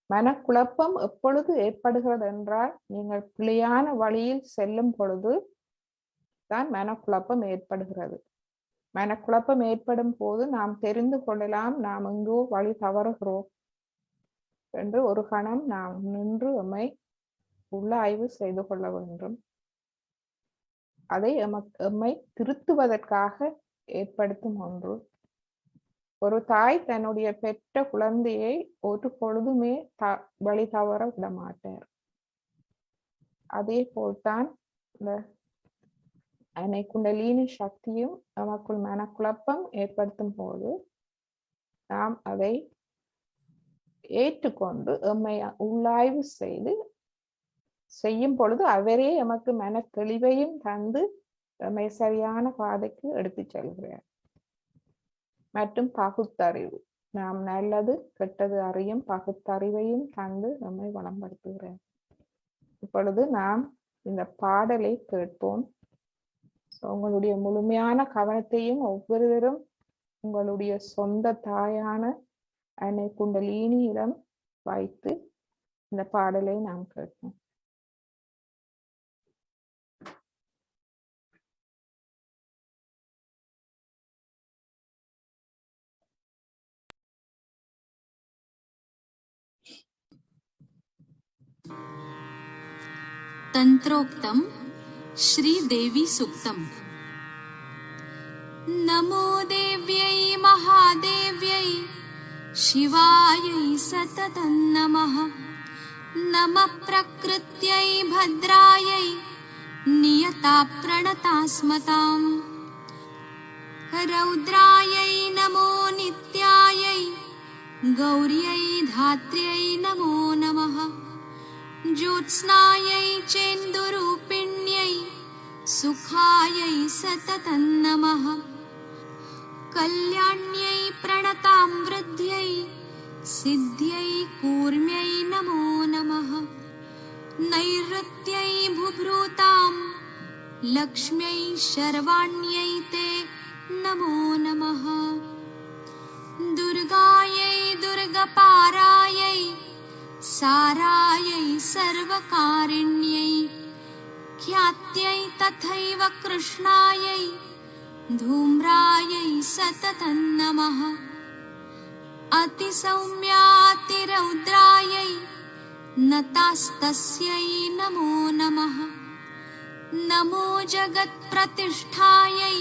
மனக்குழப்பம் எப்பொழுது ஏற்படுகிறது என்றால், நீங்கள் பிழையான வழியில் செல்லும் பொழுது தான் மனக்குழப்பம் ஏற்படுகிறது. மனக்குழப்பம் ஏற்படும் போது நாம் தெரிந்து கொள்ளலாம், நாம் எங்கோ வழி தவறுகிறோம் என்று ஒரு கணம் நாம் நின்று எம்மை உள்ள ஆய்வு செய்து கொள்ள வேண்டும். அதை எம்மை திருத்துவதற்காக ஏற்படுத்தும் ஒன்று. ஒரு தாய் தன்னுடைய பெற்ற குழந்தையை ஒரு பொழுதுமே வழி தவற விட மாட்டார். அதே போல்தான் இந்த அன்னை குண்டலினி சக்தியும் நமக்குள் மனக்குழப்பம் ஏற்படுத்தும் போது நாம் அதை ஏற்றுக்கொண்டு எம்மை உள்ளாய்வு செய்யும் பொழுது அவரே எமக்கு மன தெளிவையும் தந்து எம்மை சரியான பாதைக்கு எடுத்து செல்கிறார். மற்றும் பகுத்தறிவு, நாம் நல்லது கெட்டது அறியும் பகுத்தறிவையும் தந்து நம்மை வளம்படுத்துகிறார். இப்பொழுது நாம் இந்த பாடலை கேட்போம். உங்களுடைய முழுமையான கவனத்தையும் ஒவ்வொருவரும் உங்களுடைய சொந்த தாயான அன்னை குண்டலினியிடம் வைத்து இந்த பாடலை நாம் கேட்போம். तंत्रोक्तम श्रीदेवी सूक्तम। नमो देव्यै महादेव्यै शिवायै सततं नमः। नमः प्रकृत्यै भद्रायै नियता प्रणतास्मताम्। रौद्रायै नमो नित्यायै गौर्यै धात्र्यै नमो नमः। ज्योत्स्नायै चेन्दुरूपिण्यै सुखायै सततं नमः। कल्याण्यै प्रणतां वृद्ध्यै सिद्ध्यै कूर्म्यै नमो नमः। नैऋत्यै बुभृतां लक्ष्म्यै शर्वाण्यै ते नमो नमः। दुर्गायै दुर्गपारायै सारायै सर्वकारिण्यै ख्यात्यै तथैव कृष्णायै धूम्रायै सततं नमः। अतिसौम्यातिरौद्रायै नतास्तस्यै नमो नमः। नमो जगत्प्रतिष्ठायै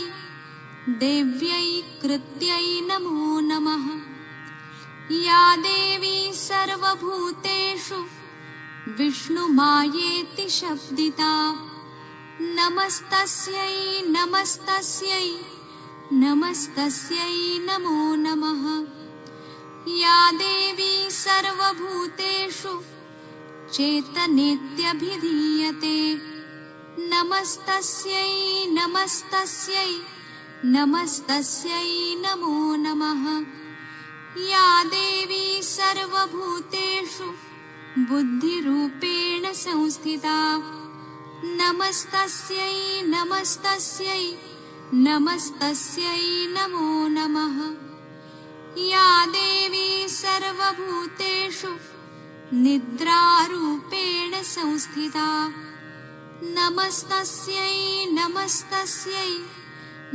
देव्यै कृत्यै नमो नमः। या देवी सर्वभूतेषु विष्णुमायेति शब्दिता नमस्तस्यै नमस्तस्यै नमस्तस्यै नमो नमः। या देवी सर्वभूतेषु चेतनेत्यभिधीयते नमस्तस्यै नमस्तस्यै नमस्तस्यै नमो नमः। या देवी सर्वभूतेषु बुद्धिरूपेण संस्थिता नमस्तस्यै नमस्तस्यै नमस्तस्यै नमो नमः। या देवी सर्वभूतेषु निद्रारूपेण संस्थिता नमस्तस्यै नमस्तस्यै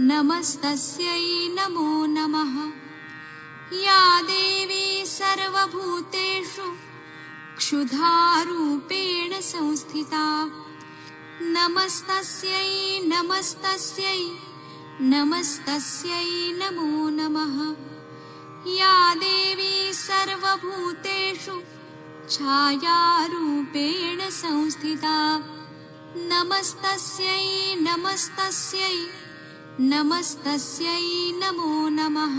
नमस्तस्यै नमो नमः। या देवी सर्वभूतेषु क्षुधारूपेण संस्थिता नमस्तस्यै नमस्तस्यै नमस्तस्यै नमो नमः। या देवी सर्वभूतेषु छायारूपेण संस्थिता नमस्तस्यै नमस्तस्यै नमस्तस्यै नमो नमः।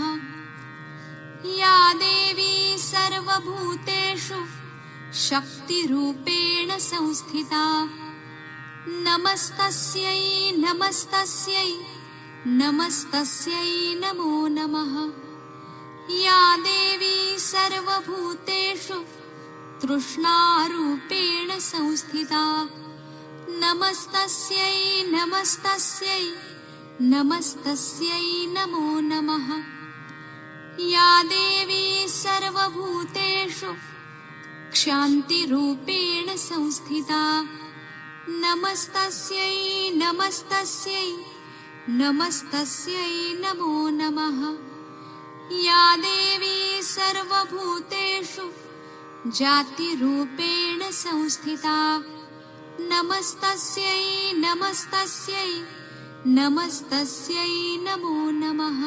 या देवी सर्वभूतेषु शक्तिरूपेण संस्थिता नमस्तस्यै नमस्तस्यै नमस्तस्यै नमो नमः। या देवी सर्वभूतेषु तृष्णारूपेण संस्थिता नमस्तस्यै नमस्तस्यै नमस्तस्यै नमो नमः। या देवी सर्वभूतेषु क्षान्तिरूपेण संस्थिता नमस्तस्यै नमस्तस्यै नमस्तस्यै नमो नमः। या देवी सर्वभूतेषु जातिरूपेण संस्थिता नमस्तस्यै नमस्तस्यै नमस्तस्यै नमो नमः।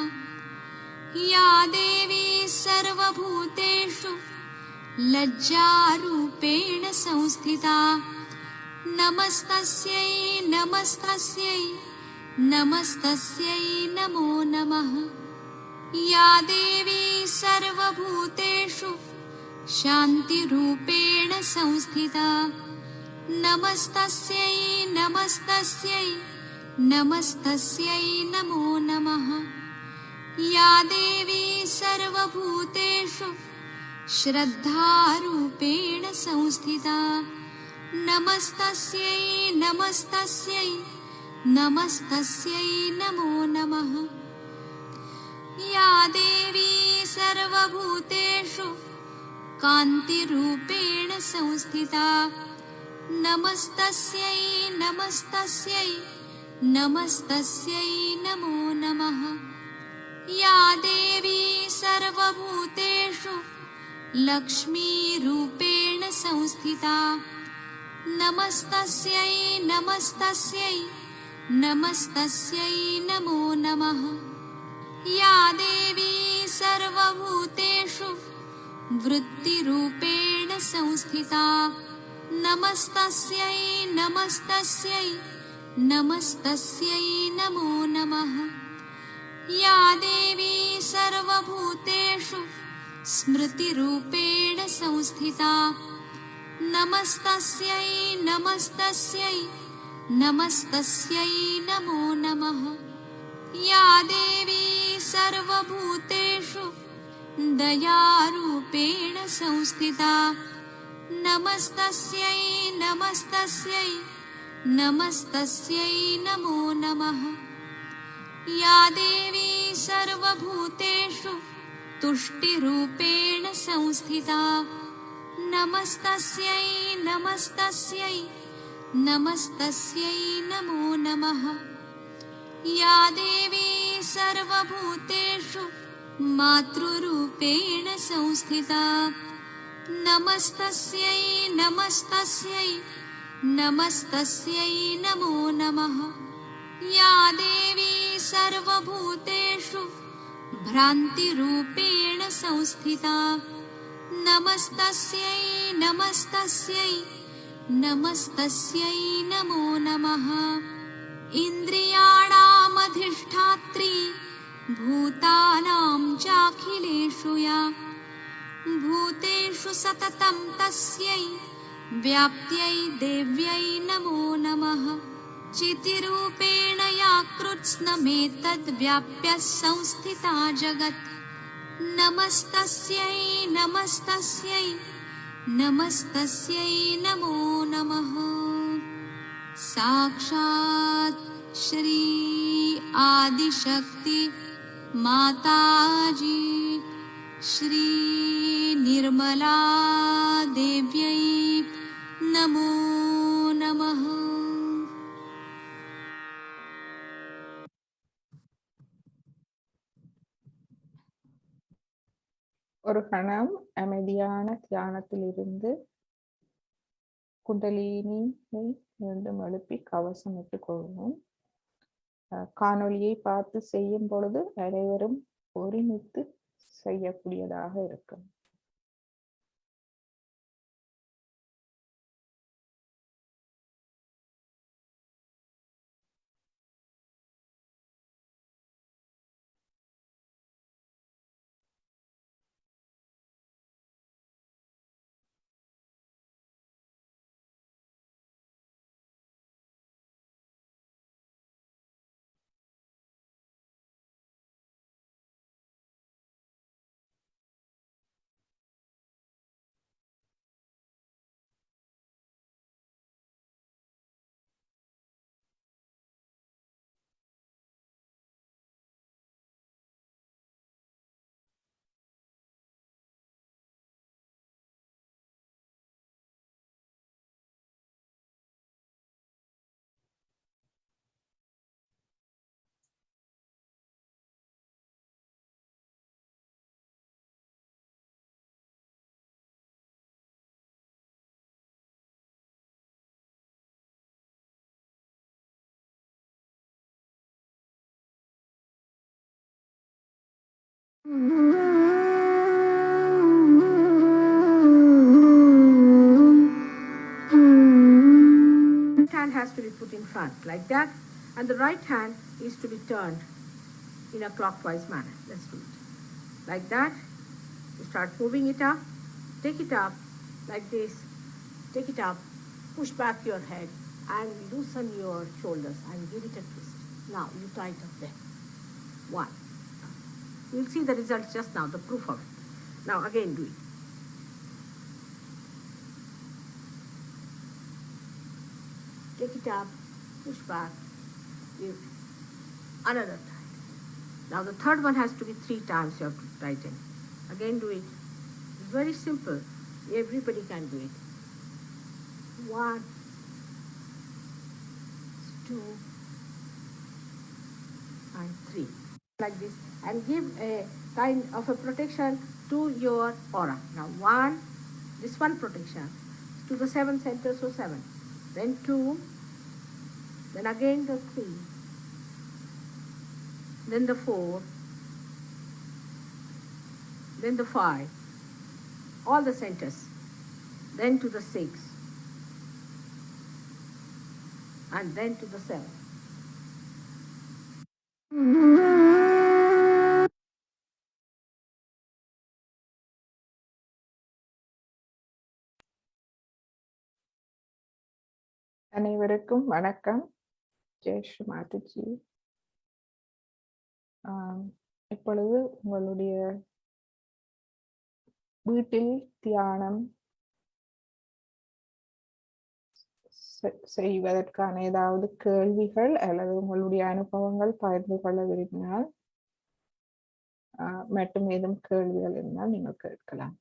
या देवी सर्वभूतेषु लज्जारूपेण संस्थिता नमस्तस्यै नमस्तस्यै नमस्तस्यै नमो नमः। या देवी सर्वभूतेषु शान्तिरूपेण संस्थिता नमस्तस्यै नमस्तस्यै नमस्तस्यै नमो नमः। या देवी सर्वभूतेषु श्रद्धारूपेण संस्थिता नमस्तस्यै नमस्तस्यै नमस्तस्यै नमो नमः। या देवी सर्वभूतेषु कान्तिरूपेण संस्थिता नमस्तस्यै नमस्तस्यै नमस्तस्यै नमो नमः। या देवी सर्वभूतेषु लक्ष्मीरूपेण संस्थिता नमस्तस्यै नमस्तस्यै नमस्तस्यै नमो नमः। या देवी सर्वभूतेषु वृत्तिरूपेण संस्थिता नमस्तस्यै नमस्तस्यै नमस्तस्यै नमो नमः। या देवी सर्वभूतेषु स्मृतिरूपेण संस्थिता नमस्तस्यै नमस्तस्यै नमस्तस्यै नमो नमः। या देवी सर्वभूतेषु दयारूपेण संस्थिता नमस्तस्यै नमस्तस्यै नमस्तस्यै नमो नमः। या देवी सर्वभूतेषु तुष्टिरूपेण संस्थिता नमस्तस्यै नमस्तस्यै नमस्तस्यै नमो नमः। या देवी सर्वभूतेषु मातृरूपेण संस्थिता नमस्तस्यै नमस्तस्यै नमस्तस्यै नमो नमः। या देवी सर्वभूतेषु भ्रान्तिरूपेण संस्थिता नमस्तस्यै नमस्तस्यै नमस्तस्यै नमो नमः। इन्द्रियाणामधिष्ठात्री भूतानां चाखिलेषु या भूतेषु सततं तस्यै व्याप्त्यै देव्यै नमो नमः चितिरूपेण या कृत्स्नमेतद्व्याप्य संस्थिता जगत् नमस्तस्यै नमस्तस्यै नमस्तस्यै नमो नमः साक्षात् श्री आदिशक्ति माताजी श्री निर्मला देव्यै नमो नमः ஒரு கணம் அமைதியான தியானத்திலிருந்து குண்டலினியை மீண்டும் எழுப்பி கவசமிட்டுக் கொள்வோம். காணொளியை பார்த்து செய்யும் பொழுது அனைவரும் ஒருமித்து செய்யக்கூடியதாக இருக்கும். Hand has to be put in front like that, and the right hand is to be turned in a clockwise manner. Let's do it like that. You start moving it up, take it up like this, take it up, push back your head and loosen your shoulders and give it a twist. Now you tighten them. One. You'll see the results just now, the proof of it. Now again do it. Take it up, push back, give another time. Now the third one has to be 3 times you have to tighten. Again do it. It's very simple. Everybody can do it. 1, 2, and 3. Like this. And give a kind of a protection to your aura. Now 1, this one protection to the 7 centers, so 7. Then 2, then again the 3, then the 4, then the 5, all the centers, then to the 6, and then to the 7. அனைவருக்கும் வணக்கம். ஜெய் ஸ்ரீ மாதாஜி. இப்பொழுது உங்களுடைய வீட்டில் தியானம் செய்வதற்கான ஏதாவது கேள்விகள் அல்லது உங்களுடைய அனுபவங்கள் பகிர்ந்து கொள்ள விரும்பினால் மற்றும் ஏதும் கேள்விகள் இருந்தால் நீங்கள் கேட்கலாம்.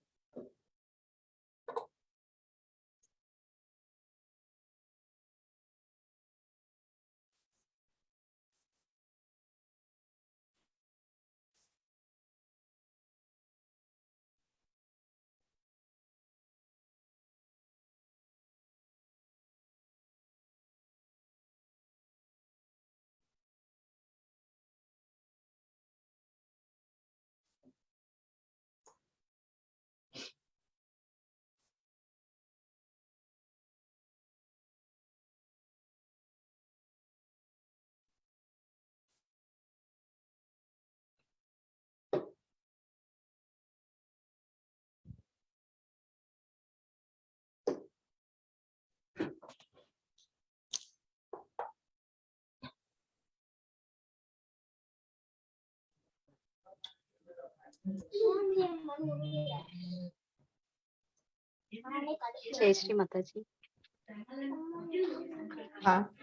ஜெய் ஸ்ரீ மாதாஜி.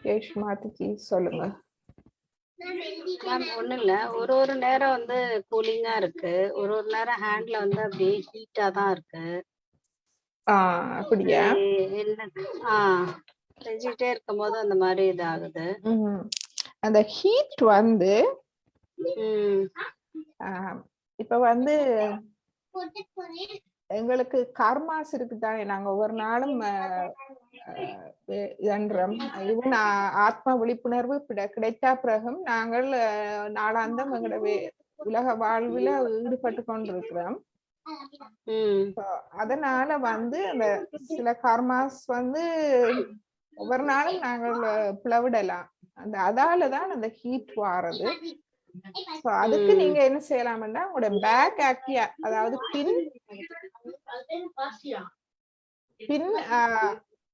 யேஷ் மாதாஜி சொல்லுங்க. மேம் ஒண்ணும் இல்ல, ஒரு நேரம் வந்து கூலிங்கா இருக்கு, ஒரு நேரம் ஹேண்ட்ல வந்து அப்படியே ஹீட்டா தான் இருக்கு. அப்படியா? என்ன செஞ்சுட்டே இருக்கும் போது அந்த மாதிரி இதாகுது. அந்த ஹீட் வந்து இப்ப வந்து எங்களுக்கு கர்மாஸ் இருக்குதானே, நாங்க ஒவ்வொரு நாளும் ஈவன் ஆத்ம விழிப்புணர்வு கிடைத்தா பிறகும் நாங்கள் நாளாந்தம் எங்களோட உலக வாழ்வுல ஈடுபட்டு கொண்டிருக்கிறோம். அதனால வந்து அந்த சில கர்மாஸ் வந்து ஒவ்வொரு நாளும் நாங்கள் பிளவிடலாம். அதாலதான் அந்த ஹீட் வாரது. அதுக்கு நீங்க என்ன செய்யலாம்னா, உங்களோட பேக் ஆக்டியா, அதாவது பின்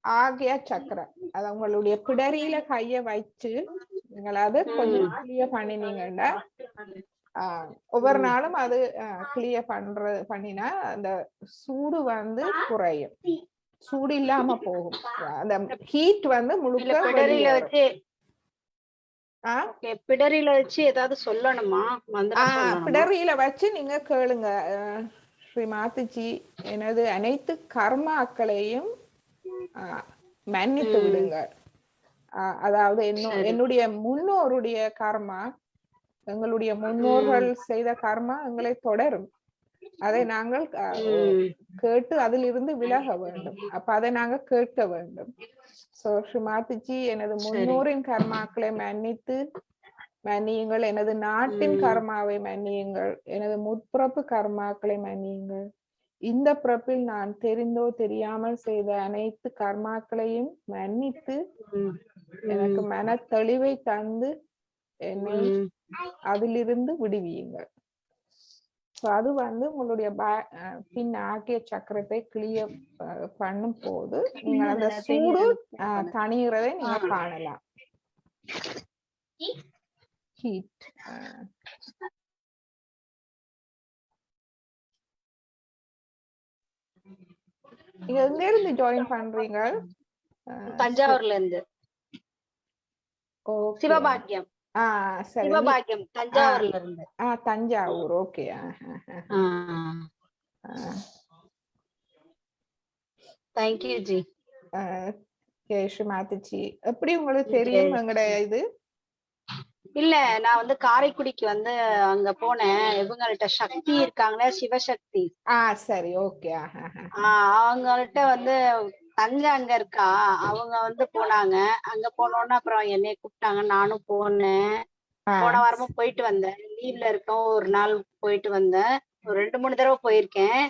ஆகிய சக்கரம், அது உங்களுடைய பிடரியில கைய வச்சு நீங்கள் அதை கொஞ்சம் கிளியர் பண்ணினீங்கன்னா, ஒவ்வொரு நாளும் அது கிளியர் பண்ணினா அந்த சூடு வந்து குறையும், சூடு இல்லாம போகும். அந்த ஹீட் வந்து முழுக்க பிடரியில வச்சு ஏதாவது சொல்லணுமா? பிடரியில வச்சு நீங்க கேளுங்க, ஸ்ரீ மாதாஜி எனது அனைத்து கர்மாக்களையும் மன்னித்து விடுங்க. அதாவது என்னுடைய முன்னோருடைய கர்மா, எங்களுடைய முன்னோர்கள் செய்த கர்மா எங்களை தொடரும். அதை நாங்கள் கேட்டு அதிலிருந்து விலக வேண்டும். அப்ப அதை நாங்க கேட்க வேண்டும். ஸ்ரீ மாதாஜி எனது முன்னோரின் கர்மாக்களை மன்னியுங்கள், எனது நாட்டின் கர்மாவை மன்னியுங்கள், எனது முற்பிறப்பு கர்மாக்களை மன்னியுங்கள். இந்த பிறப்பில் நான் தெரிந்தோ தெரியாமல் செய்த அனைத்து கர்மாக்களையும் மன்னித்து எனக்கு மன தெளிவை தந்து என்னை அதிலிருந்து விடுவியுங்கள். அது வந்து உங்களுடைய பின் ஆகிய சக்கரத்தை கிளியர் பண்ணும் போது நீங்க அந்த சூடு தணிகிறதை நீங்க காணலாம். ஹீட் நீங்க எங்க இருந்து ஜாயின் பண்றீங்க? தஞ்சாவூர்ல இருந்து. சிவபாக்கியம். சிவபாக்கியம் தஞ்சாவூர்ல இருந்து. Thanjavur. Okay. Thank you ji. யேஷ் மாதாஜி, எப்படி உங்களுக்கு தெரியும் எங்கட இது? இல்ல, நான் வந்து காரைக்குடிக்கு வந்து அங்க போனேன். இவங்கள்ட்ட சக்தி இருக்காங்களே, சிவசக்தி. சரி, ஓகே. அவங்கள்ட்ட வந்து தங்க அங்க இருக்கா, அவங்க வந்து போனாங்க. அங்க போனோன்னு அப்புறம் என்னைய கூப்பிட்டாங்க, நானும் போனேன். போன வாரமும் போயிட்டு வந்தேன். லீவ்ல இருக்கோம், ஒரு நாள் போயிட்டு வந்தேன். ஒரு 2-3 தடவை போயிருக்கேன்.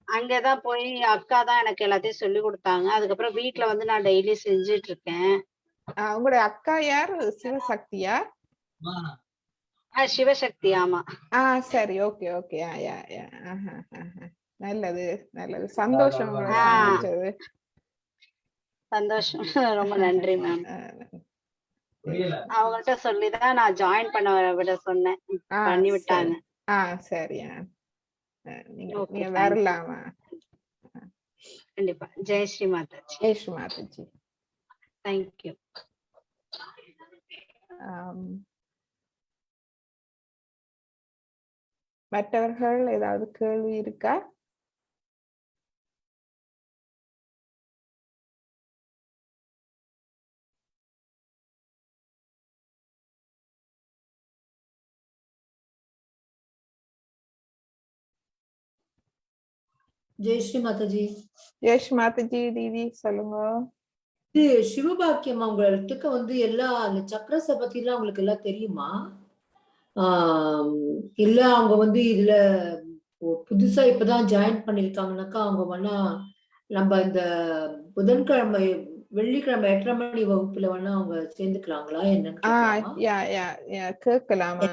அங்கதான் போய் அக்கா தான் எனக்கு எல்லாத்தையும் சொல்லி கொடுத்தாங்க. அதுக்கப்புறம் வீட்டுல வந்து நான் டெய்லி செஞ்சுட்டு இருக்கேன். உங்களுடைய அக்கா யார்? சிவசக்தியா? சிவசக்தி. ஆமா. சரி, ஓகே ஓகே. நல்லது நல்லது, சந்தோஷம். சந்தோஷம், ரொம்ப நன்றி மேம். அவங்கள்ட்ட சொல்லிதான் நான் ஜாயின் பண்ண விட சொன்னேன், பண்ணி விட்டாங்க. சரியா, நீங்க வரலாமா? கண்டிப்பா. ஜெய் ஸ்ரீ மாதாஜி. ஜெய் ஸ்ரீ மாதாஜி. தேங்க்யூ. மற்றவர்கள் ஏதாவது கேள்வி இருக்கா? ஜெய் ஸ்ரீ மாதாஜி. ஜெய் ஸ்ரீ மாதாஜி. தீதி சொல்லுங்க. இது சிவபாக்கியம் அவங்களுக்கு வந்து எல்லா அந்த சக்கரஸ பத்தி எல்லாம் அவங்களுக்கு எல்லாம் தெரியுமா? இல்ல அவங்க வந்து இதுல புதுசா இப்பதான் ஜாயின் பண்ணிருக்காங்கன்னாக்கா அவங்க வேணா நம்ம இந்த புதன்கிழமை வெள்ளிக்கிழமை 8:30 மணி வகுப்புல வேணா அவங்க சேர்ந்துக்கலாங்களா என்னன்னு கேட்கலாமா?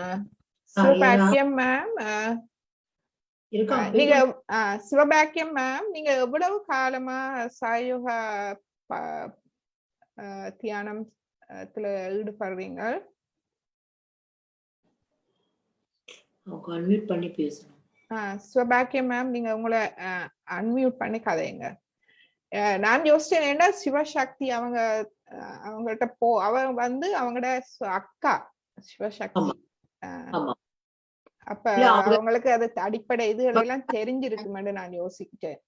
சிவபாக்கியம் மேம் நீங்க சிவபாக்கியம் மேம், நீங்க எவ்வளவு காலமா சாயோக தியானத்துல ஈடுபடுறீங்க? அவங்க அன்மியூட் பண்ணி பேசணும். சிவபாக்கியம் மேம், நீங்க உங்களை அன்மியூட் பண்ணி கதைங்க. நான் யோசிச்சேன், என்ன சிவசக்தி அவங்கள்ட்ட அவங்க வந்து அவங்களோட அக்கா சிவசக்தி. அப்ப அவங்களுக்கு அது அடிப்படை இதுகளெல்லாம் தெரிஞ்சிருக்குமென்னு நான் யோசிச்சேன்.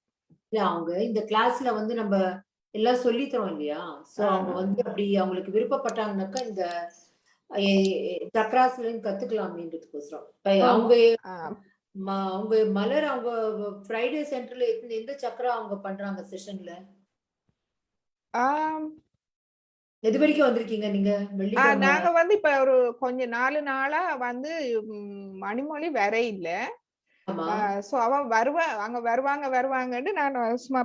இல்ல, அவங்க இந்த கிளாஸ்ல வந்து நம்ம எல்லாம் சொல்லி தரோம் இல்லையா? சோ அவங்க வந்து அப்படி அவங்களுக்கு விருப்பப்பட்டாங்கன்னாக்கா இந்த சக்ராஸ்ல இருந்து கத்துக்கலாம் அப்படின்றதுக்கோசரம் அவங்க அவங்க மலர் அவங்க ஃப்ரைடே சென்டர்ல எந்த சக்ரா அவங்க பண்றாங்க செஷன்ல? எது வரைக்கும் வந்திருக்கீங்க நீங்க? நாங்க வந்து இப்ப ஒரு கொஞ்ச 4 நாளா வந்து மணிமொழி வேற இல்ல. சோ அவன் வருவாங்கன்னு நான் சும்மா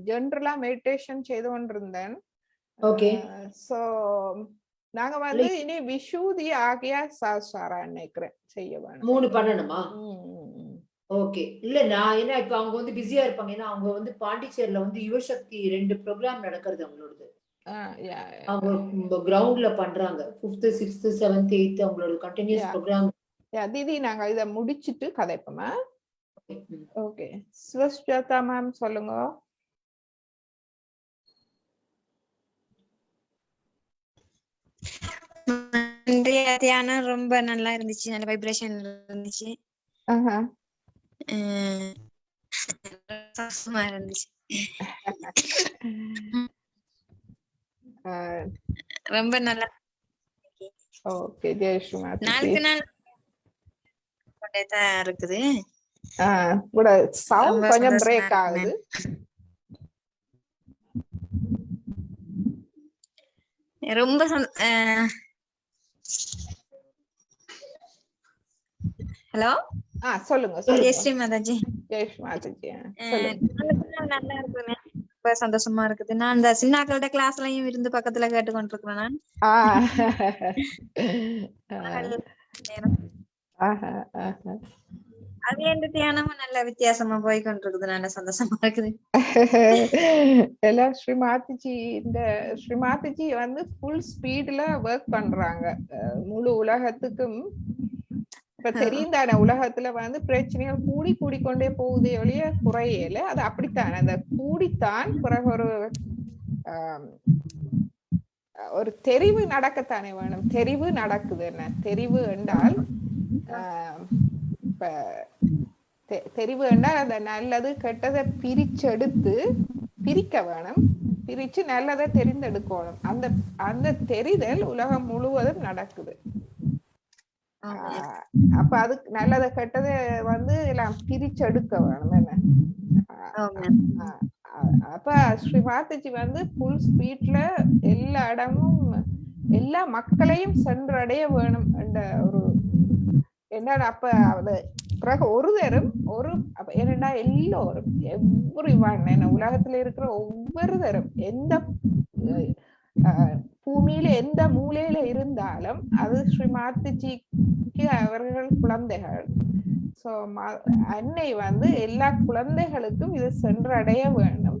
ஜெனரலா மெடிடேஷன் செய்து கொண்டிருந்தேன். ஓகே. சோ நாங்க வந்து இனி விஷூதி ஆகிய சாஸ்தாரா நினைக்கிறேன் செய்ய வேணும். 3 பண்ணணுமா? ஓகே. இல்ல நான் என்ன இப்ப அவங்க வந்து பிஸியா இருப்பாங்க. ஏன்னா அவங்க வந்து பாண்டிச்சேரியில வந்து யுவசக்தி 2 ப்ரோக்ராம் நடக்கிறது அவங்களோடது. அவங்க கிரவுண்ட்ல பண்றாங்க. 5th 6th 7th 8th அவங்களோட கண்டினியூஸ் ப்ரோக்ராம். தீதி நாங்க இத முடிச்சிட்டு கதைப்போமா? ஓகே. ஸ்வஸ்ஜாதா மேம் சொல்லுங்க. இன்றைய தியானம் ரொம்ப நல்லா இருந்துச்சு. நல்ல வைப்ரேஷன் இருந்துச்சு. சந்தோஷமா இருந்துச்சு. ரொம்ப நல்லா. ஓகே. ஜெயஸ்ரீமா, நாளுக்கு நாள் தான் இருக்குது. கூட சவுண்ட் கொஞ்சம் பிரேக் ஆகுது. ரொம்ப ஹலோ சொல்லுங்க. ஜெயஸ்ரீ மாதாஜி. ஜெயஸ்ரீ மாதாஜி, நல்லா இருக்குங்க. ரொம்ப சந்தோஷமா இருக்குது. நான் இந்த சின்னாக்களோட கிளாஸ்லயும் இருந்து பக்கத்துல கேட்டுக்கொண்டிருக்கிறேன் நான். அது எந்த தியானமும் நல்ல வித்தியாசமா போய் கொண்டிருக்குது. நல்ல சந்தோஷமா இருக்குது. எல்லாம் ஸ்ரீமாதிஜி வந்து ஃபுல் ஸ்பீட்ல ஒர்க் பண்றாங்க. முழு உலகத்துக்கும் இப்ப தெரிந்தானே, உலகத்துல வந்து பிரச்சனைகள் கூடிக்கொண்டே போகுதே ஒழிய குறையல. அது அப்படித்தான், அந்த கூடித்தான் பிறகு ஒரு தெரிவு நடக்கத்தானே வேணும். தெரிவு நடக்குது. என்ன தெரிவு என்றால் இப்ப தெரிவு என்றால் அந்த நல்லது கெட்டதை பிரிக்க வேணும். பிரிச்சு நல்லதை தெரிந்தெடுக்கணும். அந்த தெரிதல் உலகம் முழுவதும் நடக்குது. அப்ப அதுக்கு நல்லதை கெட்டதை வந்து எல்லாம் பிரிச்செடுக்க வேணும். என்ன அப்ப ஸ்ரீமாதாஜி வந்து ஃபுல் ஸ்பீட்ல எல்லா இடமும் எல்லா மக்களையும் சென்றடைய வேணும் என்ற ஒரு என்ன. அப்ப அது பிறகு என்னடா எல்லோரும் என்ன உலகத்துல இருக்கிற ஒவ்வொருத்தரும் எந்த பூமியில எந்த மூலையில இருந்தாலும் அது ஸ்ரீமாதாஜிக்கு அவர்கள் குழந்தைகள். சோ அன்னை வந்து எல்லா குழந்தைகளுக்கும் இது சென்றடைய வேண்டும்.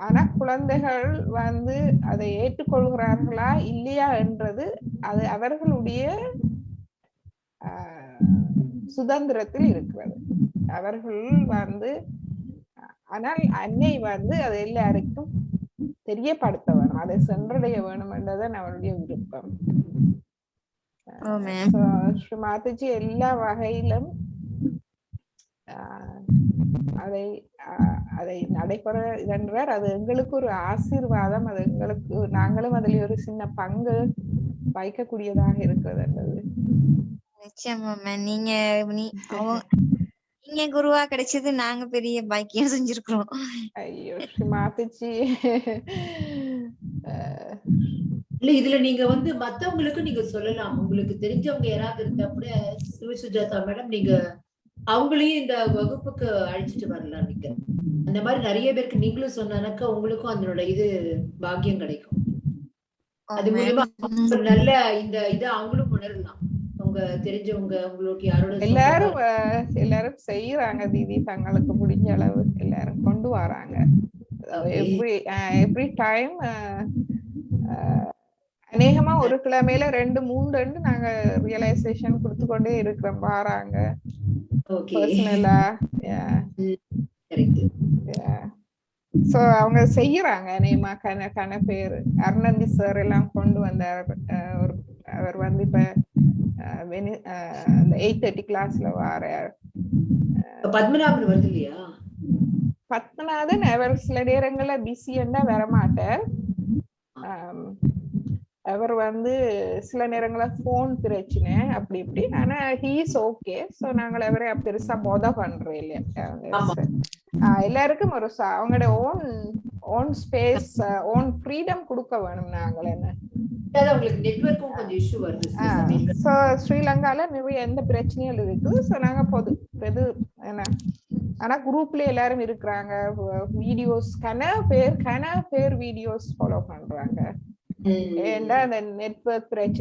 ஆனா குழந்தைகள் வந்து அதை ஏற்றுக்கொள்கிறார்களா இல்லையா என்றது அது அவர்களுடைய சுதந்திரத்தில் இருக்கிறது. அவர்கள் வந்து ஆனால் அன்னை வந்து அது எல்லாருக்கும் தெரியப்படுத்த வேணும், அதை சென்றடைய வேணும் என்றதான் அவருடைய விருப்பம். ஸ்ரீமாதாஜி எல்லா வகையிலும் அதை நடைபெற இதென்றார். அது எங்களுக்கு ஒரு ஆசீர்வாதம். அது எங்களுக்கு நாங்களும் அதில் ஒரு சின்ன பங்கு வைக்கக்கூடியதாக இருக்கிறது என்றது நிச்சயமா. நீங்க குருவா கிடைச்சது நாங்க பெரிய பாக்கியம் செஞ்சிருக்கிறோம். ஐயோ ஸ்ரீமாதாஜி. இல்ல இதுல நீங்க வந்து மத்தவங்களுக்கு நீங்க சொல்லலாம். உங்களுக்கு தெரிஞ்சவங்க யாராவது இருந்தா கூட சுஜாதா மேடம் நீங்க அவங்களையும் இந்த வகுப்புக்கு அழைச்சிட்டு வரலாம். நீங்க அந்த மாதிரி நிறைய பேருக்கு நீங்களும் சொன்னாக்கா உங்களுக்கும் அதனோட இது பாக்கியம் கிடைக்கும். அது மூலமா நல்ல இந்த இதை அவங்களும் உணரலாம். அவங்க தெரிஞ்சவங்க உங்களுடைய யாரோட எல்லாரும் செய்யறாங்க தீதி. தங்களுக்கு முடிஞ்ச அளவு எல்லாரும் கொண்டு வராங்க. எவ்ரி டைம் அநேகமா ஒரு கிழமையில 2-3 நாங்க ரியலைசேஷன் கொடுத்து கொண்டே இருக்கிறோம் வாராங்க பர்சனலா. சோ அவங்க செய்யறாங்க அநேகமா கன பேரு. அருணந்தி சார் எல்லாம் கொண்டு வந்தார். அவர் வந்து இப்ப 8:30 கிளாஸ்ல வாரார். பத்மநாபன் வருது இல்லையா? பத்மநாதன் அவர் சில நேரங்கள்ல பிஸியா வரமாட்டார். அவர் வந்து சில நேரங்கள போன் பிரச்சனை அப்படி இப்படி. ஆனா ஹீஸ் ஓகே. சோ நாங்கள் அவரை பெருசா போத பண்றோம் இல்லையா. எல்லாருக்கும் ஒரு அவங்களோட ஓன் ஸ்பேஸ் ஓன் ஃப்ரீடம் கொடுக்க வேணும். நாங்கள் என்ன சோ ஸ்ரீலங்கால நிறைய எந்த பிரச்சனையும் இருக்கு. சோ நாங்க பொது என்ன ஆனா குரூப்ல எல்லாரும் இருக்கிறாங்க. வீடியோஸ் கன பேர் வீடியோஸ் ஃபாலோ பண்றாங்க. ஏன்னா அந்த நெட்வொர்க் பிரச்சனை